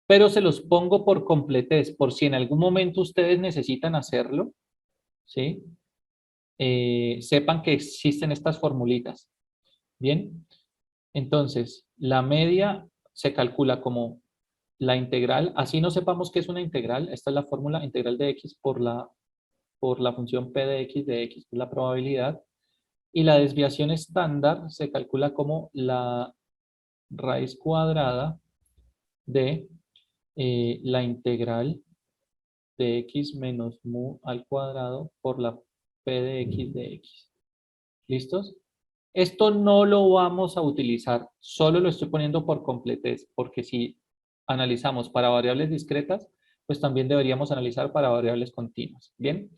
Pero se los pongo por completez, por si en algún momento ustedes necesitan hacerlo, ¿sí? Sepan que existen estas formulitas. Bien. Entonces, la media se calcula como la integral, así no sepamos qué es una integral, esta es la fórmula integral de x por la función p de x, que es la probabilidad, y la desviación estándar se calcula como la raíz cuadrada de la integral de x menos mu al cuadrado por la p de x. ¿Listos? Esto no lo vamos a utilizar, solo lo estoy poniendo por completez, porque si analizamos para variables discretas, pues también deberíamos analizar para variables continuas. Bien,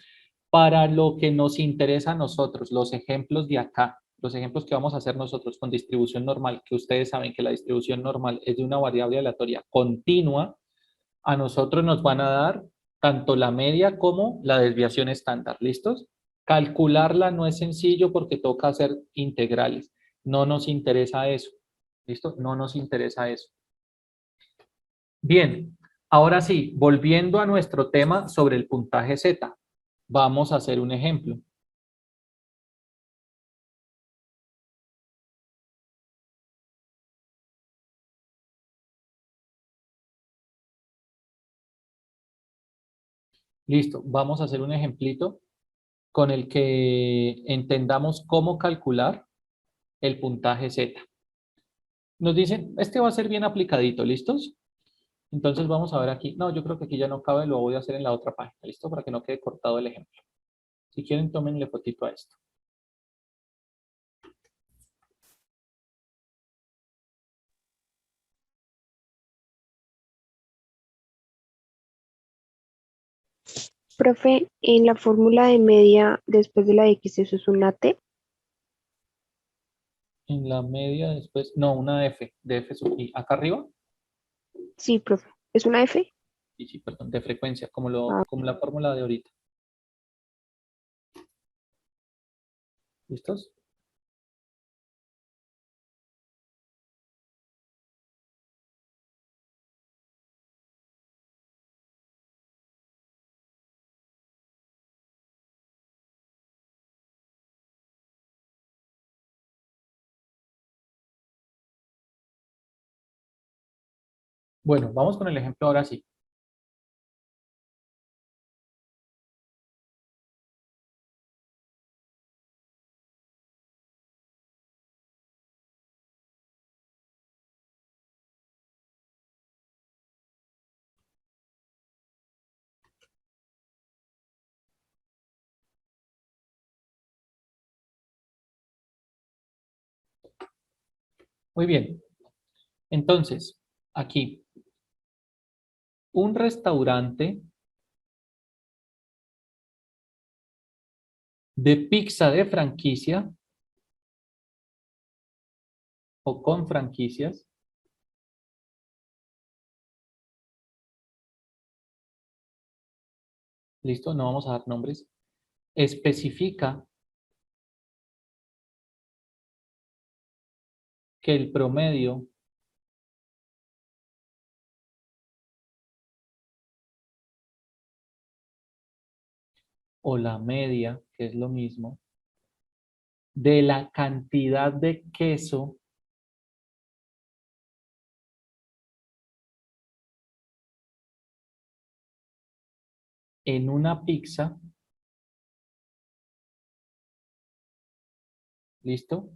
para lo que nos interesa a nosotros, los ejemplos de acá, los ejemplos que vamos a hacer nosotros con distribución normal, que ustedes saben que la distribución normal es de una variable aleatoria continua, a nosotros nos van a dar tanto la media como la desviación estándar. ¿Listos? Calcularla no es sencillo porque toca hacer integrales. No nos interesa eso. ¿Listo? No nos interesa eso. Bien, ahora sí, volviendo a nuestro tema sobre el puntaje Z, vamos a hacer un ejemplo. Listo, vamos a hacer un ejemplito con el que entendamos cómo calcular el puntaje Z. Nos dicen, este va a ser bien aplicadito, ¿listos? Entonces vamos a ver aquí. No, yo creo que aquí ya no cabe, lo voy a hacer en la otra página, ¿listo? Para que no quede cortado el ejemplo. Si quieren, tómenle fotito a esto. Profe, en la fórmula de media después de la X, ¿eso es una T? En la media después, no, una F, de F sub I. ¿Acá arriba? Sí, profe. ¿Es una F? Sí, sí, perdón, de frecuencia, como Ah, la fórmula de ahorita. ¿Listos? Bueno, vamos con el ejemplo ahora sí. Muy bien. Entonces, aquí, un restaurante de pizza de franquicia o con franquicias listo, no vamos a dar nombres, especifica que el promedio o la media, que es lo mismo, de la cantidad de queso en una pizza, ¿listo?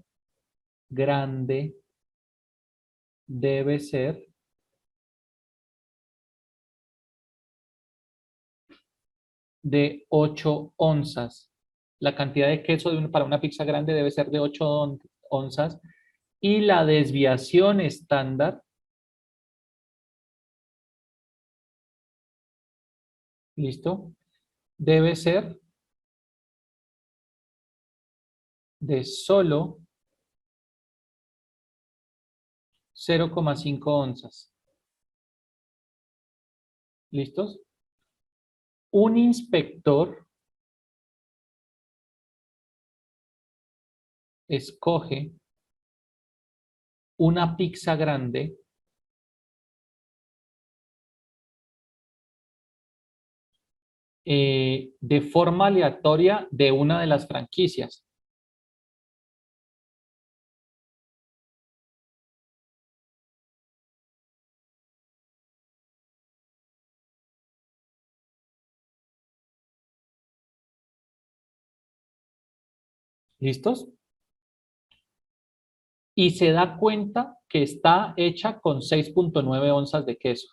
Grande debe ser de 8 onzas. La cantidad de queso para una pizza grande debe ser de 8 onzas y la desviación estándar, ¿listo? Debe ser de solo 0,5 onzas. ¿Listos? Un inspector escoge una pizza grande de forma aleatoria de una de las franquicias. ¿Listos? Y se da cuenta que está hecha con 6.9 onzas de queso.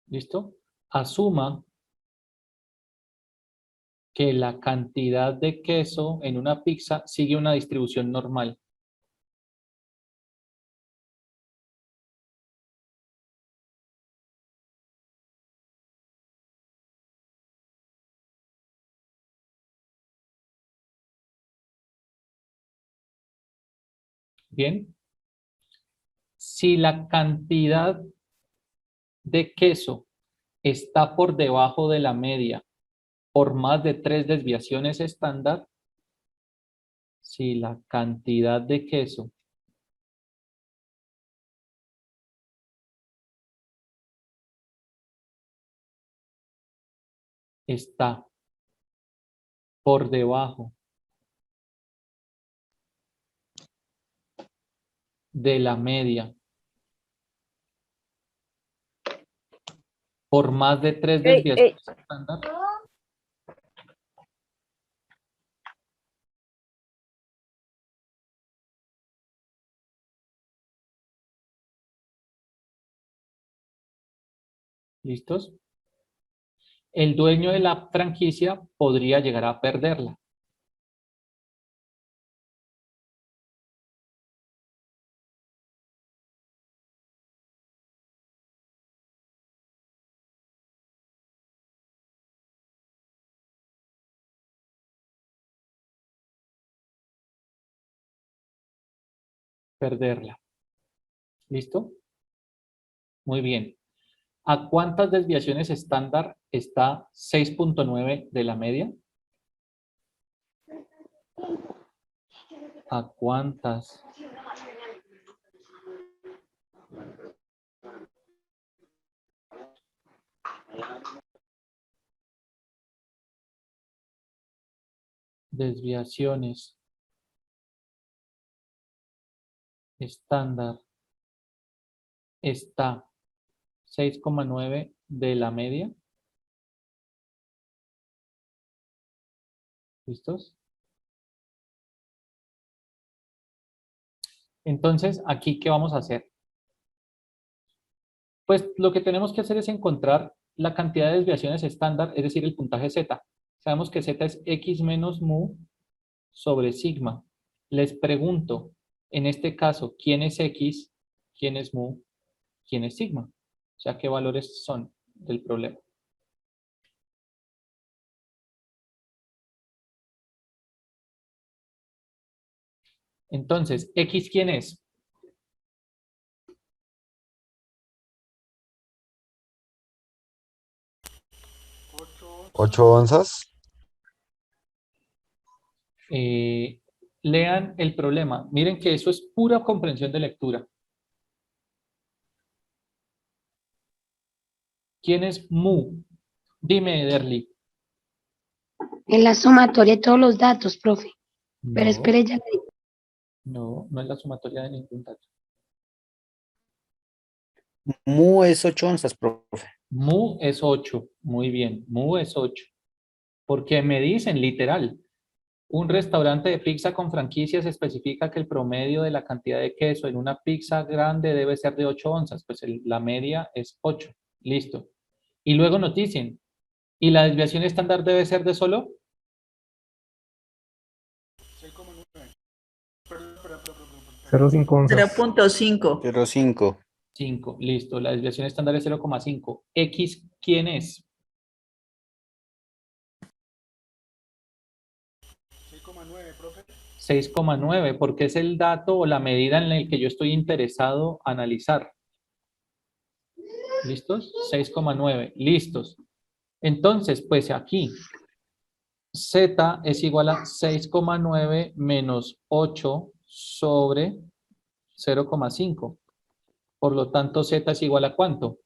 ¿Listo? Asuma que la cantidad de queso en una pizza sigue una distribución normal. Bien. Si la cantidad de queso está por debajo de la media por más de 3 desviaciones estándar, si la cantidad de queso está por debajo de la media por más de 3 desviaciones estándar, ¿listos? El dueño de la franquicia podría llegar a perderla. ¿Listo? Muy bien. ¿A cuántas desviaciones estándar está 6.9 de la media? ¿A cuántas desviaciones estándar está 6,9 de la media? ¿Listos? Entonces, aquí, ¿qué vamos a hacer? Pues lo que tenemos que hacer es encontrar la cantidad de desviaciones estándar, es decir, el puntaje Z. Sabemos que Z es X menos mu sobre sigma. Les pregunto, en este caso, ¿quién es X? ¿Quién es mu? ¿Quién es sigma? O sea, ¿qué valores son del problema? Entonces, ¿X quién es? 8 onzas. Lean el problema. Miren que eso es pura comprensión de lectura. ¿Quién es mu? Dime, Derly. En la sumatoria de todos los datos, profe. Pero No. espere, ya le digo. No, no es la sumatoria de ningún dato. Mu es 8 onzas, profe. Mu es 8. Muy bien. Mu es 8. Porque me dicen, literal, un restaurante de pizza con franquicias especifica que el promedio de la cantidad de queso en una pizza grande debe ser de 8 onzas. Pues la media es 8. Listo. Y luego nos dicen, ¿y la desviación estándar debe ser de solo? 0,5 onzas. 0.5. 0,5. 5. Listo. La desviación estándar es 0,5. ¿X quién es? 6,9, porque es el dato o la medida en el que yo estoy interesado en analizar. ¿Listos? 6,9. Listos. Entonces, pues aquí, Z es igual a 6,9 menos 8 sobre 0,5. Por lo tanto, Z es igual a ¿cuánto?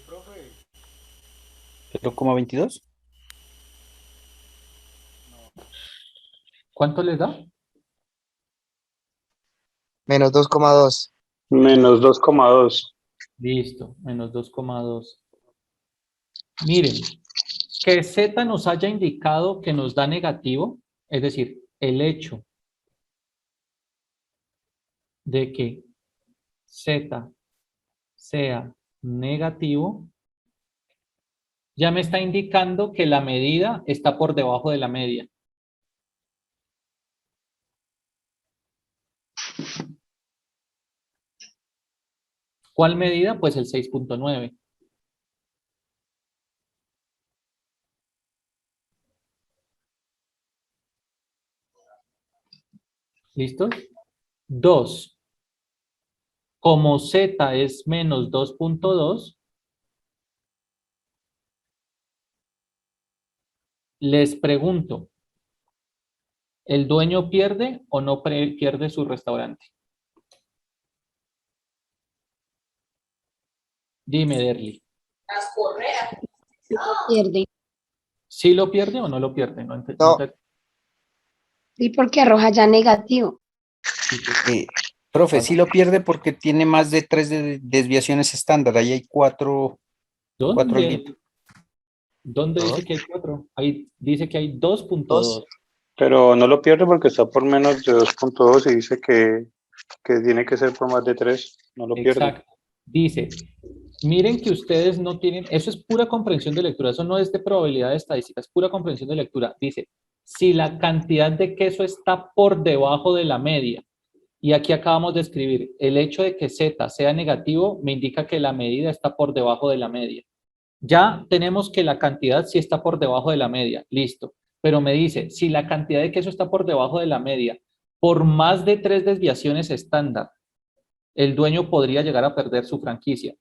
Profe, 0,22. ¿Cuánto les da? Menos 2,2. Menos 2,2. Listo, menos 2,2. Miren, que Z nos haya indicado que nos da negativo, es decir, el hecho de que Z sea negativo, ya me está indicando que la medida está por debajo de la media. ¿Cuál medida? Pues el 6,9. ¿Listos? 2. Como Z es menos 2,2, les pregunto, ¿el dueño pierde o no pierde su restaurante? Dime, Derly. Las correas. Pierde. ¿Sí lo pierde o no lo pierde? No, Sí, porque arroja ya negativo. Profe, sí lo pierde porque tiene más de 3 desviaciones estándar. Ahí hay 4. ¿Dónde? ¿Dónde dice que hay 4? Ahí dice que hay 2,2. Pero no lo pierde porque está por menos de 2,2 y dice que tiene que ser por más de 3. No lo pierde. Exacto. Dice, miren que ustedes no tienen, eso es pura comprensión de lectura, eso no es de probabilidad de estadística, es pura comprensión de lectura. Dice, si la cantidad de queso está por debajo de la media, y aquí acabamos de escribir, el hecho de que Z sea negativo me indica que la medida está por debajo de la media. Ya tenemos que la cantidad sí está por debajo de la media, listo. Pero me dice, si la cantidad de queso está por debajo de la media, por más de 3 desviaciones estándar, el dueño podría llegar a perder su franquicia.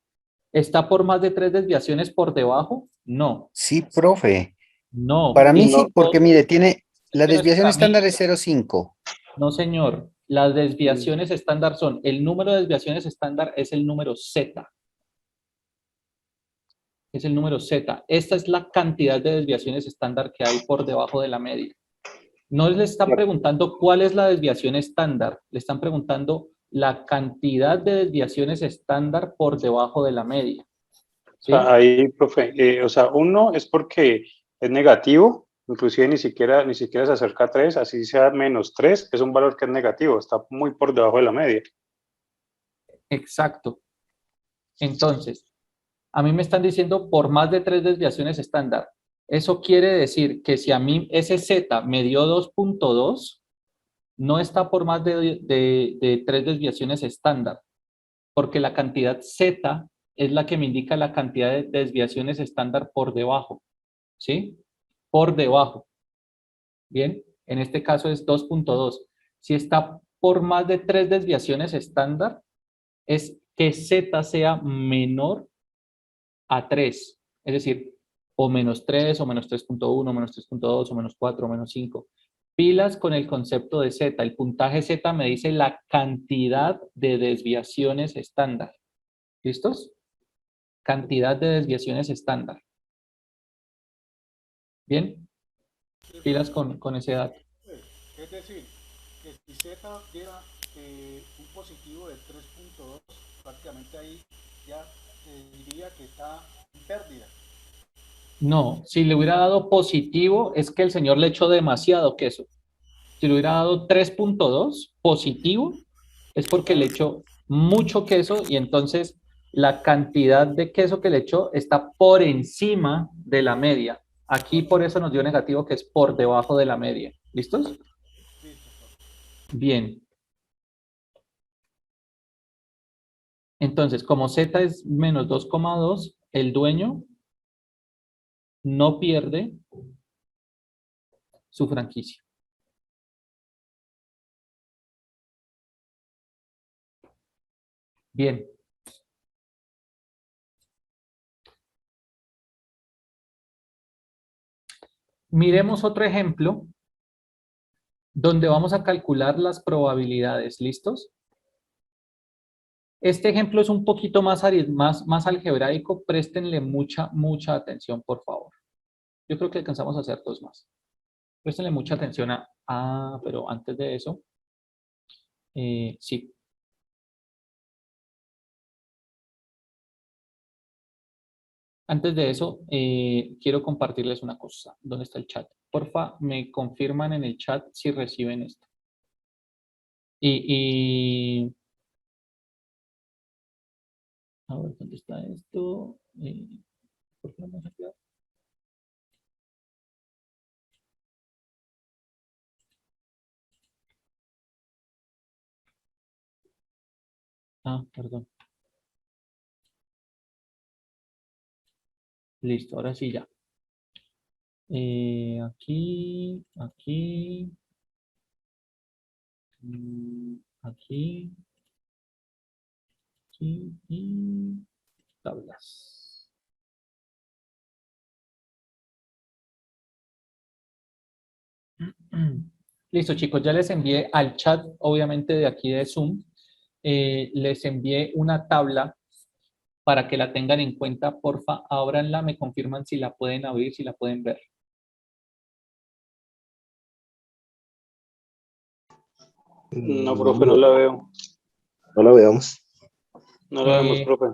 ¿Está por más de 3 desviaciones por debajo? No. Sí, profe. No. Para mí no, sí, porque mire, tiene la pero desviación para estándar mí- es 0,5. No, señor. Las desviaciones estándar son, el número de desviaciones estándar es el número Z. Es el número Z. Esta es la cantidad de desviaciones estándar que hay por debajo de la media. No le están preguntando cuál es la desviación estándar, le están preguntando la cantidad de desviaciones estándar por debajo de la media. ¿Sí? O sea, ahí, profe, o sea, 1 es porque es negativo, inclusive ni siquiera se acerca a 3, así sea menos 3, es un valor que es negativo, está muy por debajo de la media. Exacto. Entonces, a mí me están diciendo por más de 3 desviaciones estándar. Eso quiere decir que si a mí ese Z me dio 2,2, no está por más de 3 desviaciones estándar, porque la cantidad Z es la que me indica la cantidad de desviaciones estándar por debajo, ¿sí? Por debajo. Bien, en este caso es 2,2. Si está por más de 3 desviaciones estándar, es que Z sea menor a 3, es decir, o menos 3, o menos 3,1, o menos 3,2, o menos 4, o menos 5. Pilas con el concepto de Z. El puntaje Z me dice la cantidad de desviaciones estándar. ¿Listos? Cantidad de desviaciones estándar. ¿Bien? Pilas con ese dato. Es decir, que si Z diera un positivo de 3,2, prácticamente ahí ya diría que está en pérdida. No, si le hubiera dado positivo, es que el señor le echó demasiado queso. Si le hubiera dado 3,2 positivo, es porque le echó mucho queso y entonces la cantidad de queso que le echó está por encima de la media. Aquí por eso nos dio negativo, que es por debajo de la media. ¿Listos? Bien. Entonces, como Z es menos 2,2, el dueño no pierde su franquicia. Bien. Miremos otro ejemplo donde vamos a calcular las probabilidades. ¿Listos? Este ejemplo es un poquito más algebraico. Préstenle mucha atención, por favor. Yo creo que alcanzamos a hacer dos más. Préstenle mucha atención pero antes de eso, sí. Antes de eso, quiero compartirles una cosa. ¿Dónde está el chat? Porfa, me confirman en el chat si reciben esto. A ver, ¿dónde está esto? ¿Por qué no me deja? Perdón. Listo, ahora sí ya. Aquí, aquí, aquí, aquí y tablas. Listo, chicos, ya les envié al chat, obviamente de aquí de Zoom, les envié una tabla para que la tengan en cuenta. Porfa, ábranla, me confirman si la pueden abrir, si la pueden ver. No, profe, no la veo. No la veamos. No la vemos, profe.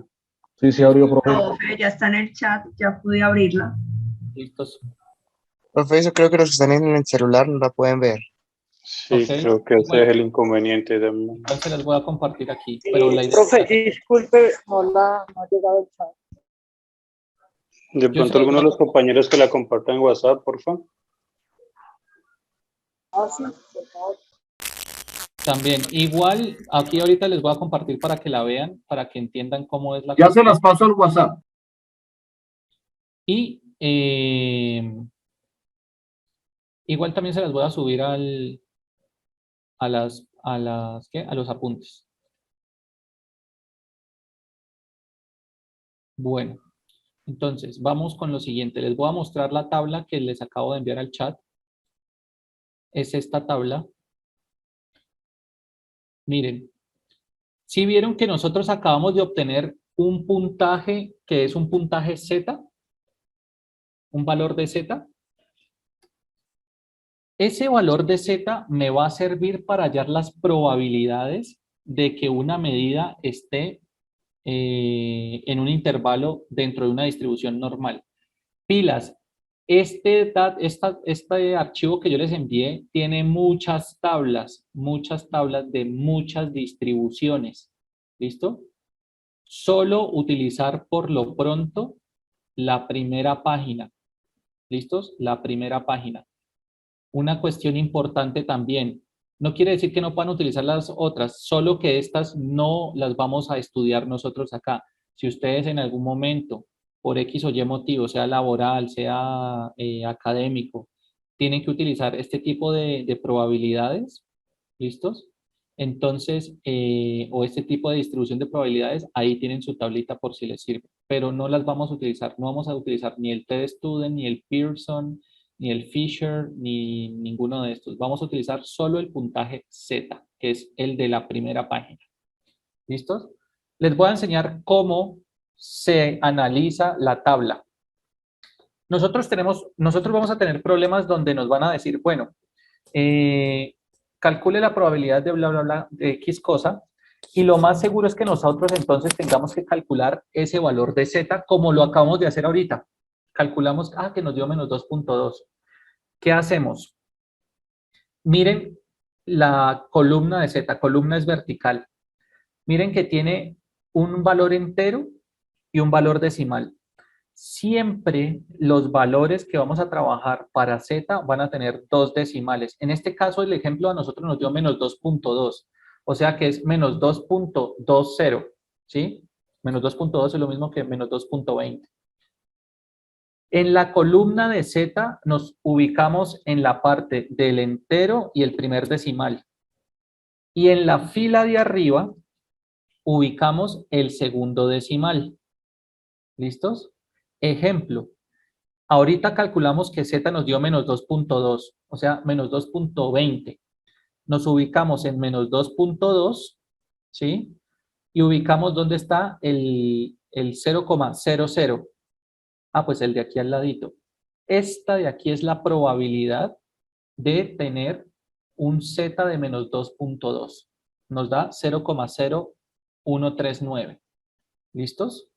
Sí, se abrió, profe. Profe, ya está en el chat, ya pude abrirla. Listos. Profe, eso creo que los que están en el celular no la pueden ver. Sí, okay. Creo que ese es el inconveniente también. Igual se las voy a compartir aquí. Pero la idea profe, disculpe, no ha llegado el chat. De pronto alguno de los compañeros que la compartan en WhatsApp, por favor. Sí, por favor. También, igual, aquí ahorita les voy a compartir para que la vean, para que entiendan cómo es la Ya cuestión. Se las paso al WhatsApp. Y igual también se las voy a subir a los apuntes. Bueno, entonces vamos con lo siguiente. Les voy a mostrar la tabla que les acabo de enviar al chat. Es esta tabla. Miren, si vieron que nosotros acabamos de obtener un puntaje que es un puntaje Z, un valor de Z. Ese valor de Z me va a servir para hallar las probabilidades de que una medida esté en un intervalo dentro de una distribución normal. Pilas, este archivo que yo les envié tiene muchas tablas de muchas distribuciones. ¿Listo? Solo utilizar por lo pronto la primera página. ¿Listos? La primera página. Una cuestión importante también. No quiere decir que no puedan utilizar las otras, solo que estas no las vamos a estudiar nosotros acá. Si ustedes en algún momento, por X o Y motivo, sea laboral, sea académico, tienen que utilizar este tipo de probabilidades, ¿listos? Entonces, o este tipo de distribución de probabilidades, ahí tienen su tablita por si les sirve. Pero no las vamos a utilizar, no vamos a utilizar ni el TED-Student, ni el Pearson, ni el Fisher, ni ninguno de estos. Vamos a utilizar solo el puntaje Z, que es el de la primera página. ¿Listos? Les voy a enseñar cómo se analiza la tabla. Nosotros vamos a tener problemas donde nos van a decir, bueno, calcule la probabilidad de bla, bla, bla, de X cosa, y lo más seguro es que nosotros entonces tengamos que calcular ese valor de Z como lo acabamos de hacer ahorita. Calculamos, que nos dio menos 2.2. ¿Qué hacemos? Miren la columna de Z, columna es vertical. Miren que tiene un valor entero y un valor decimal. Siempre los valores que vamos a trabajar para z van a tener dos decimales. En este caso, el ejemplo a nosotros nos dio menos 2.2, o sea que es menos 2.20, ¿sí? Menos 2.2 es lo mismo que menos 2.20. En la columna de z nos ubicamos en la parte del entero y el primer decimal. Y en la fila de arriba ubicamos el segundo decimal. ¿Listos? Ejemplo. Ahorita calculamos que z nos dio menos 2.2, o sea, menos 2.20. Nos ubicamos en menos 2.2, ¿sí? Y ubicamos dónde está el 0,00. Ah, pues el de aquí al ladito. Esta de aquí es la probabilidad de tener un z de menos 2.2. Nos da 0,0139. ¿Listos?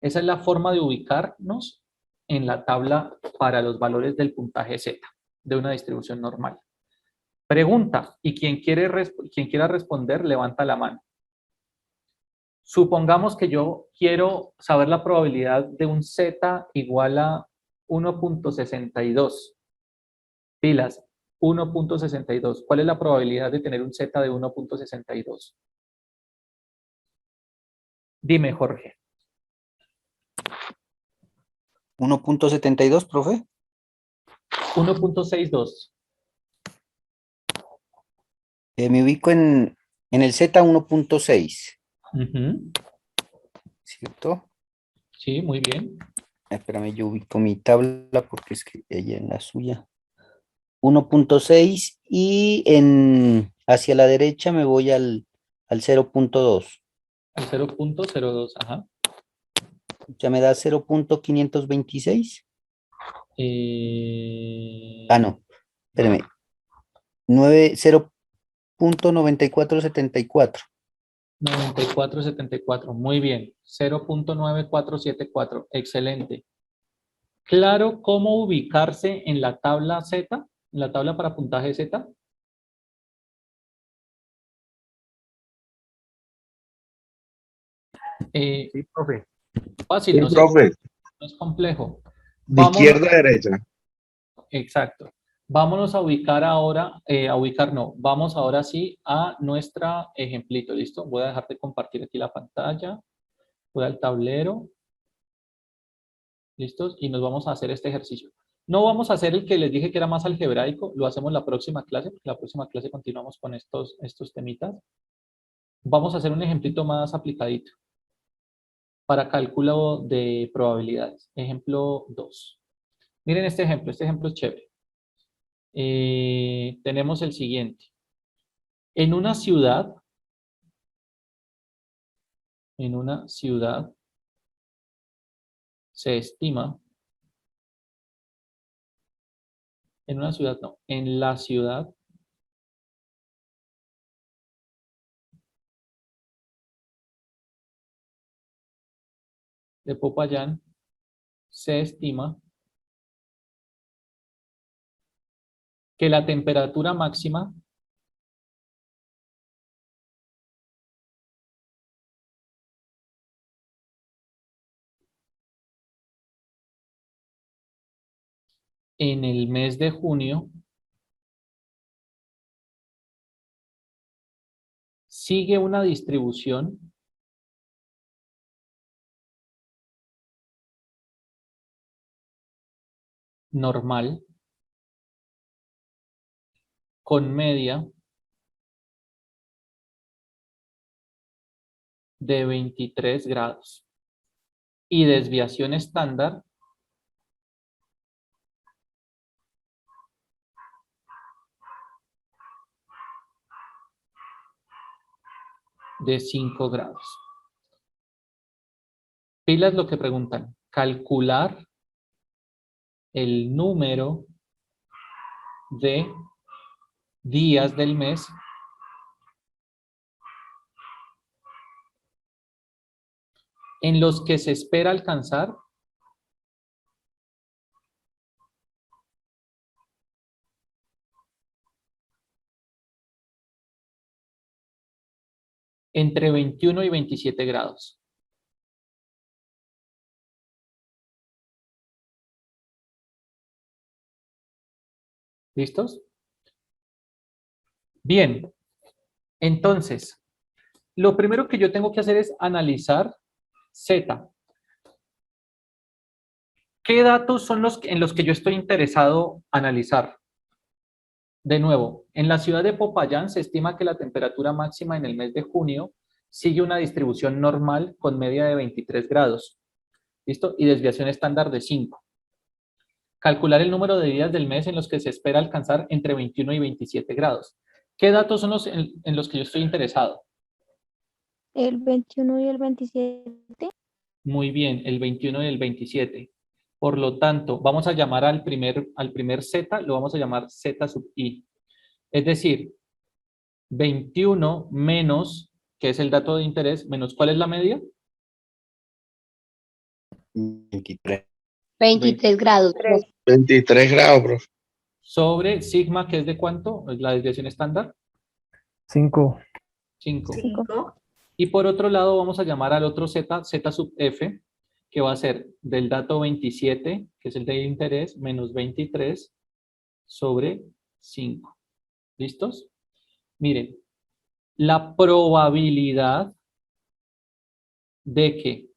Esa es la forma de ubicarnos en la tabla para los valores del puntaje Z de una distribución normal. Pregunta, y quien quiera responder, levanta la mano. Supongamos que yo quiero saber la probabilidad de un Z igual a 1.62. Pilas, 1.62. ¿Cuál es la probabilidad de tener un Z de 1.62? Dime, Jorge. 1.72, profe. 1.62. Me ubico en el Z 1.6. ¿Cierto? Sí, muy bien. Espérame, yo ubico mi tabla porque es que ella en la suya. 1.6 y hacia la derecha me voy al 0.2. Al 0.02, ajá. Ya me da 0.526. No, espérame. 0.9474. 9474, muy bien. 0.9474, excelente. ¿Claro cómo ubicarse en la tabla Z? ¿En la tabla para puntaje Z? Sí, profe. Fácil, Sí, no profe. no es complejo. De izquierda a derecha. Exacto. Vámonos a ubicar ahora, vamos ahora sí a nuestra ejemplito, ¿listo? Voy a dejar de compartir aquí la pantalla, voy al tablero, ¿listos? Y nos vamos a hacer este ejercicio. No vamos a hacer el que les dije que era más algebraico, lo hacemos la próxima clase, porque la próxima clase continuamos con estos temitas. Vamos a hacer un ejemplito más aplicadito para cálculo de probabilidades. Ejemplo 2. Miren este ejemplo es chévere. Tenemos el siguiente. En una ciudad, se estima, en la ciudad de Popayán, se estima que la temperatura máxima en el mes de junio sigue una distribución normal con media de 23 grados y desviación estándar de 5 grados. Pilas lo que preguntan. Calcular el número de días del mes en los que se espera alcanzar entre 21 y 27 grados. ¿Listos? Bien, entonces, lo primero que yo tengo que hacer es analizar Z. ¿Qué datos son en los que yo estoy interesado analizar? De nuevo, en la ciudad de Popayán se estima que la temperatura máxima en el mes de junio sigue una distribución normal con media de 23 grados. ¿Listo? Y desviación estándar de 5. Calcular el número de días del mes en los que se espera alcanzar entre 21 y 27 grados. ¿Qué datos son los en los que yo estoy interesado? El 21 y el 27. Muy bien, el 21 y el 27. Por lo tanto, vamos a llamar al primer Z, lo vamos a llamar Z sub I. Es decir, 21 menos, que es el dato de interés, menos ¿cuál es la media? 23. 23 grados. 23 grados, profe. Sobre sigma, que es de ¿cuánto? La desviación estándar. 5. 5. 5. Y por otro lado vamos a llamar al otro Z, Z sub F, que va a ser del dato 27, que es el de interés, menos 23 sobre 5. ¿Listos? Miren, la probabilidad de que,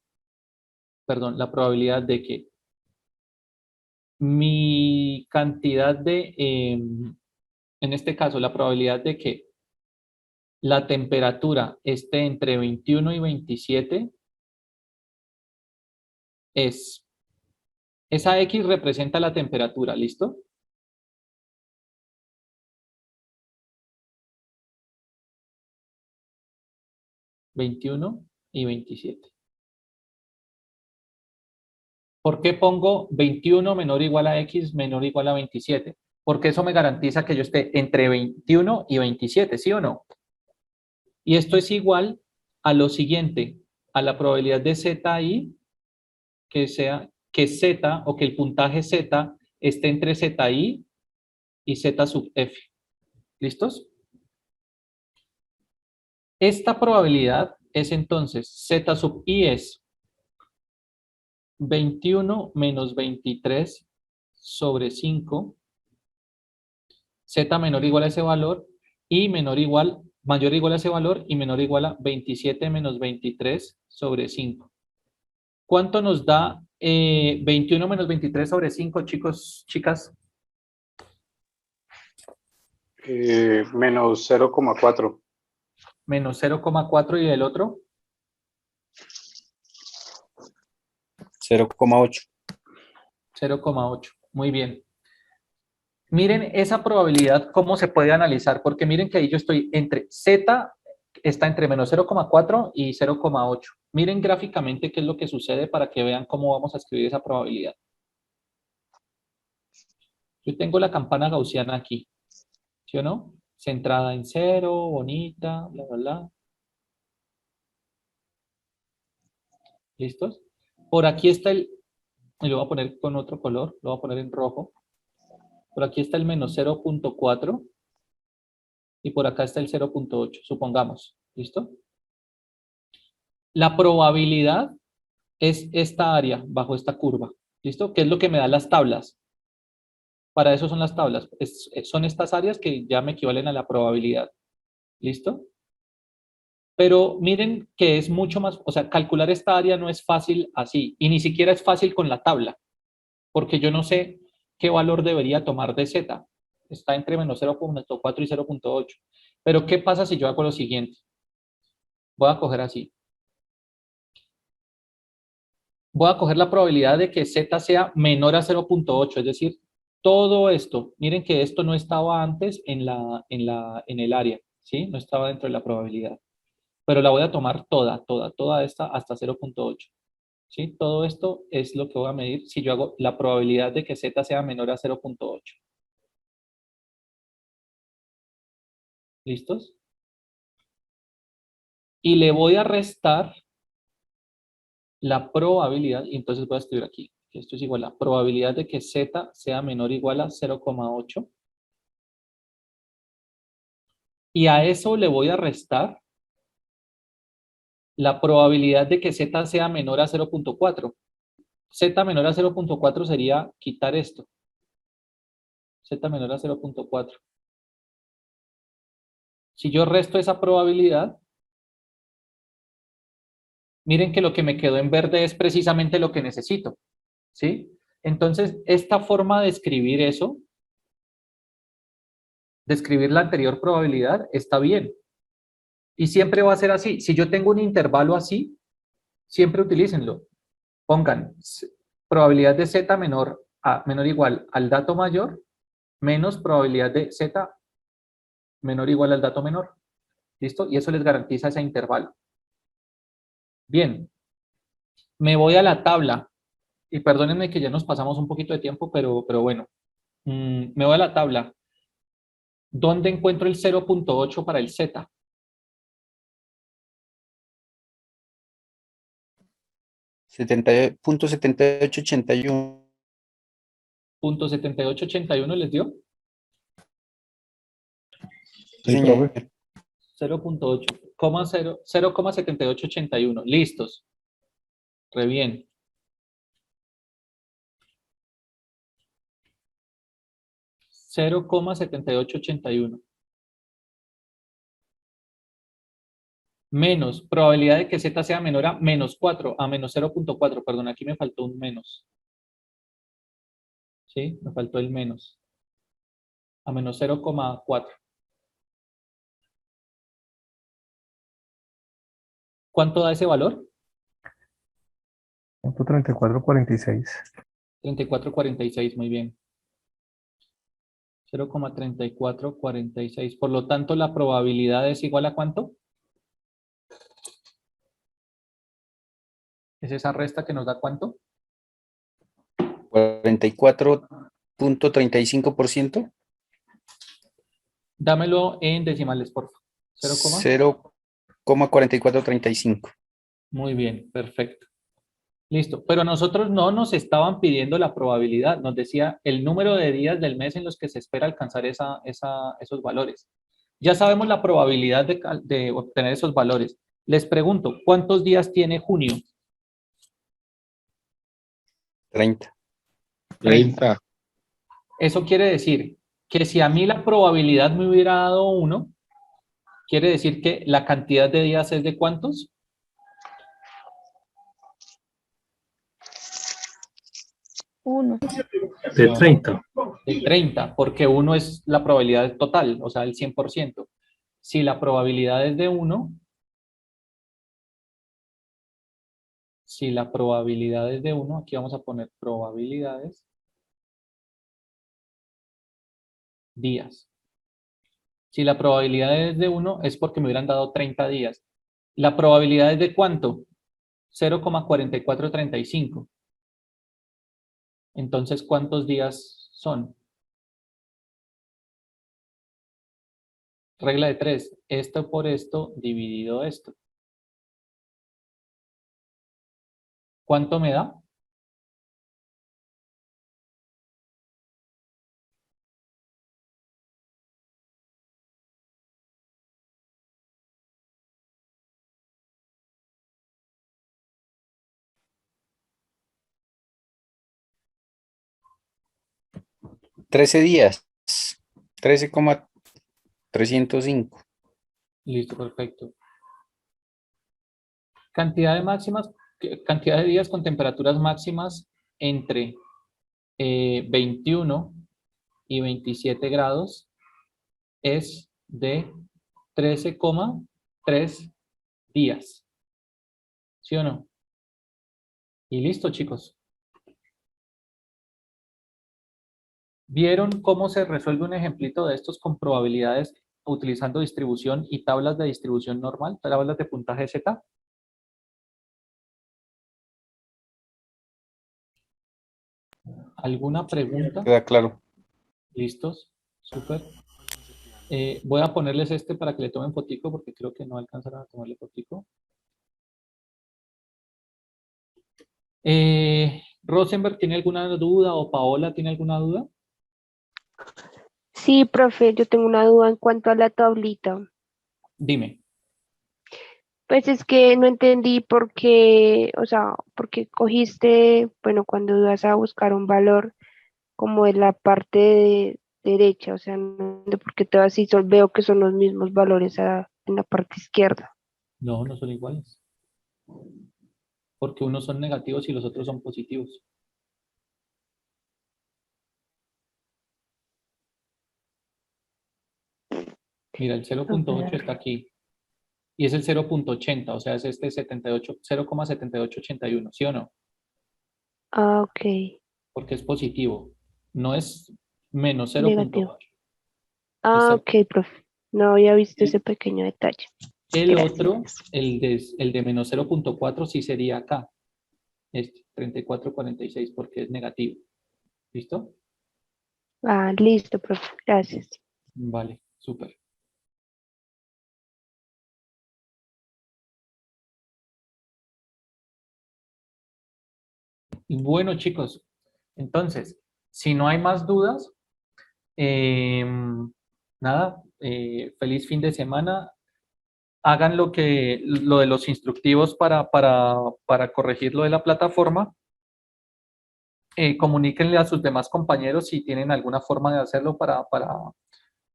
mi cantidad de, en este caso, la probabilidad de que la temperatura esté entre 21 y 27 es, esa X representa la temperatura, ¿listo? ¿21 y 27? ¿Por qué pongo 21 menor o igual a X menor o igual a 27? Porque eso me garantiza que yo esté entre 21 y 27, ¿sí o no? Y esto es igual a lo siguiente, a la probabilidad de ZI que Z o que el puntaje Z esté entre ZI y Z sub F. ¿Listos? Esta probabilidad es entonces Z sub I es 21 menos 23 sobre 5, Z menor o igual a ese valor y mayor o igual a ese valor y menor o igual a 27 menos 23 sobre 5. ¿Cuánto nos da 21 menos 23 sobre 5, chicos, chicas? Menos 0,4. Menos 0,4 y el otro. 0,8. 0,8. Muy bien. Miren esa probabilidad, cómo se puede analizar, porque miren que ahí yo estoy entre Z, está entre menos 0,4 y 0,8. Miren gráficamente qué es lo que sucede para que vean cómo vamos a escribir esa probabilidad. Yo tengo la campana gaussiana aquí, ¿sí o no? Centrada en 0, bonita, bla, bla, bla. ¿Listos? Por aquí está y lo voy a poner con otro color, lo voy a poner en rojo. Por aquí está el menos 0,4 y por acá está el 0,8, supongamos. ¿Listo? La probabilidad es esta área bajo esta curva. ¿Listo? ¿Qué es lo que me da las tablas? Para eso son las tablas. Son estas áreas que ya me equivalen a la probabilidad. ¿Listo? Pero miren que es mucho más, o sea, calcular esta área no es fácil así, y ni siquiera es fácil con la tabla, porque yo no sé qué valor debería tomar de Z. Está entre menos 0,4 y 0,8. Pero ¿qué pasa si yo hago lo siguiente? Voy a coger así. Voy a coger la probabilidad de que Z sea menor a 0,8, es decir, todo esto, miren que esto no estaba antes en el área, ¿sí? No estaba dentro de la probabilidad. Pero la voy a tomar toda esta hasta 0,8. ¿Sí? Todo esto es lo que voy a medir si yo hago la probabilidad de que Z sea menor a 0,8. ¿Listos? Y le voy a restar la probabilidad, y entonces voy a escribir aquí, que esto es igual a la probabilidad de que Z sea menor o igual a 0,8. Y a eso le voy a restar la probabilidad de que z sea menor a 0.4. Z menor a 0.4 sería quitar esto. Z menor a 0.4. Si yo resto esa probabilidad, miren que lo que me quedó en verde es precisamente lo que necesito, ¿sí? Entonces, esta forma de escribir eso, de escribir la anterior probabilidad, está bien. Y siempre va a ser así. Si yo tengo un intervalo así, siempre utilícenlo. Pongan probabilidad de z menor o igual al dato mayor menos probabilidad de z menor o igual al dato menor. ¿Listo? Y eso les garantiza ese intervalo. Bien. Me voy a la tabla. Y perdónenme que ya nos pasamos un poquito de tiempo, pero bueno. Me voy a la tabla. ¿Dónde encuentro el 0.8 para el z? .7881. .7881 les dio. Sí, profe. 0.8, 0,7881. Listos. Re bien. $0,7881. Menos probabilidad de que z sea menor a menos 4, a menos 0.4. Perdón, aquí me faltó un menos. ¿Sí? Me faltó el menos. A menos 0,4. ¿Cuánto da ese valor? 3446. 3446, muy bien. 0,3446. Por lo tanto, la probabilidad es igual a ¿cuánto? ¿Es esa resta que nos da cuánto? 44.35%. Dámelo en decimales, por favor. 0,4435. Muy bien, perfecto. Listo, pero a nosotros no nos estaban pidiendo la probabilidad, nos decía el número de días del mes en los que se espera alcanzar esos valores. Ya sabemos la probabilidad de obtener esos valores. Les pregunto, ¿cuántos días tiene junio? 30. 30. Eso quiere decir que si a mí la probabilidad me hubiera dado 1, quiere decir que la cantidad de días es de ¿cuántos? De 30. De 30, porque 1 es la probabilidad total, o sea, el 100%. Si la probabilidad es de 1, si la probabilidad es de 1, aquí vamos a poner probabilidades, días. Si la probabilidad es de 1, es porque me hubieran dado 30 días. ¿La probabilidad es de cuánto? 0,4435. Entonces, ¿cuántos días son? Regla de 3. Esto por esto dividido esto. ¿Cuánto me da? $13 días. 13,305. Listo, perfecto. Cantidad de días con temperaturas máximas entre 21 y 27 grados es de 13,3 días. ¿Sí o no? Y listo, chicos. ¿Vieron cómo se resuelve un ejemplito de estos con probabilidades utilizando distribución y tablas de distribución normal, tablas de puntaje Z? ¿Alguna pregunta? Queda claro. ¿Listos? Súper. Voy a ponerles este para que le tomen fotico porque creo que no alcanzarán a tomarle fotico. ¿Rosenberg tiene alguna duda o Paola tiene alguna duda? Sí, profe, yo tengo una duda en cuanto a la tablita. Dime. Pues es que no entendí por qué, o sea, por qué cogiste, bueno, cuando vas a buscar un valor como en la parte derecha, o sea, no entiendo por qué te vas y veo que son los mismos valores en la parte izquierda. No, no son iguales. Porque unos son negativos y los otros son positivos. Mira, el 0.8 está aquí. Y es el 0.80, o sea, es este 0,7881, ¿sí o no? Ah, ok, Porque es positivo. No es menos 0.8. negativo. Ah, ok, profe. No había visto ese pequeño detalle. El Gracias. otro, el de menos 0.4, sí sería acá. Este, 3446, porque es negativo. ¿Listo? Ah, listo, profe. Gracias. Vale, súper. Bueno, chicos, entonces, si no hay más dudas, nada, feliz fin de semana. Hagan lo de los instructivos para corregir lo de la plataforma. Comuníquenle a sus demás compañeros si tienen alguna forma de hacerlo para,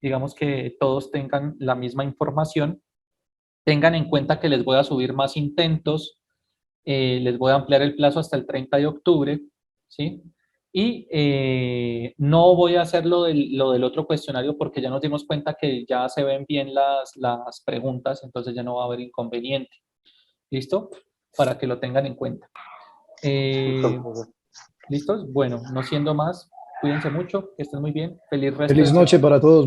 digamos, que todos tengan la misma información. Tengan en cuenta que les voy a subir más intentos, les voy a ampliar el plazo hasta el 30 de octubre, ¿sí? Y no voy a hacer lo del otro cuestionario porque ya nos dimos cuenta que ya se ven bien las preguntas, entonces ya no va a haber inconveniente. ¿Listo? Para que lo tengan en cuenta. ¿Listos? Bueno, no siendo más, cuídense mucho, que estén muy bien. Feliz resto de Feliz noche semana. para todos.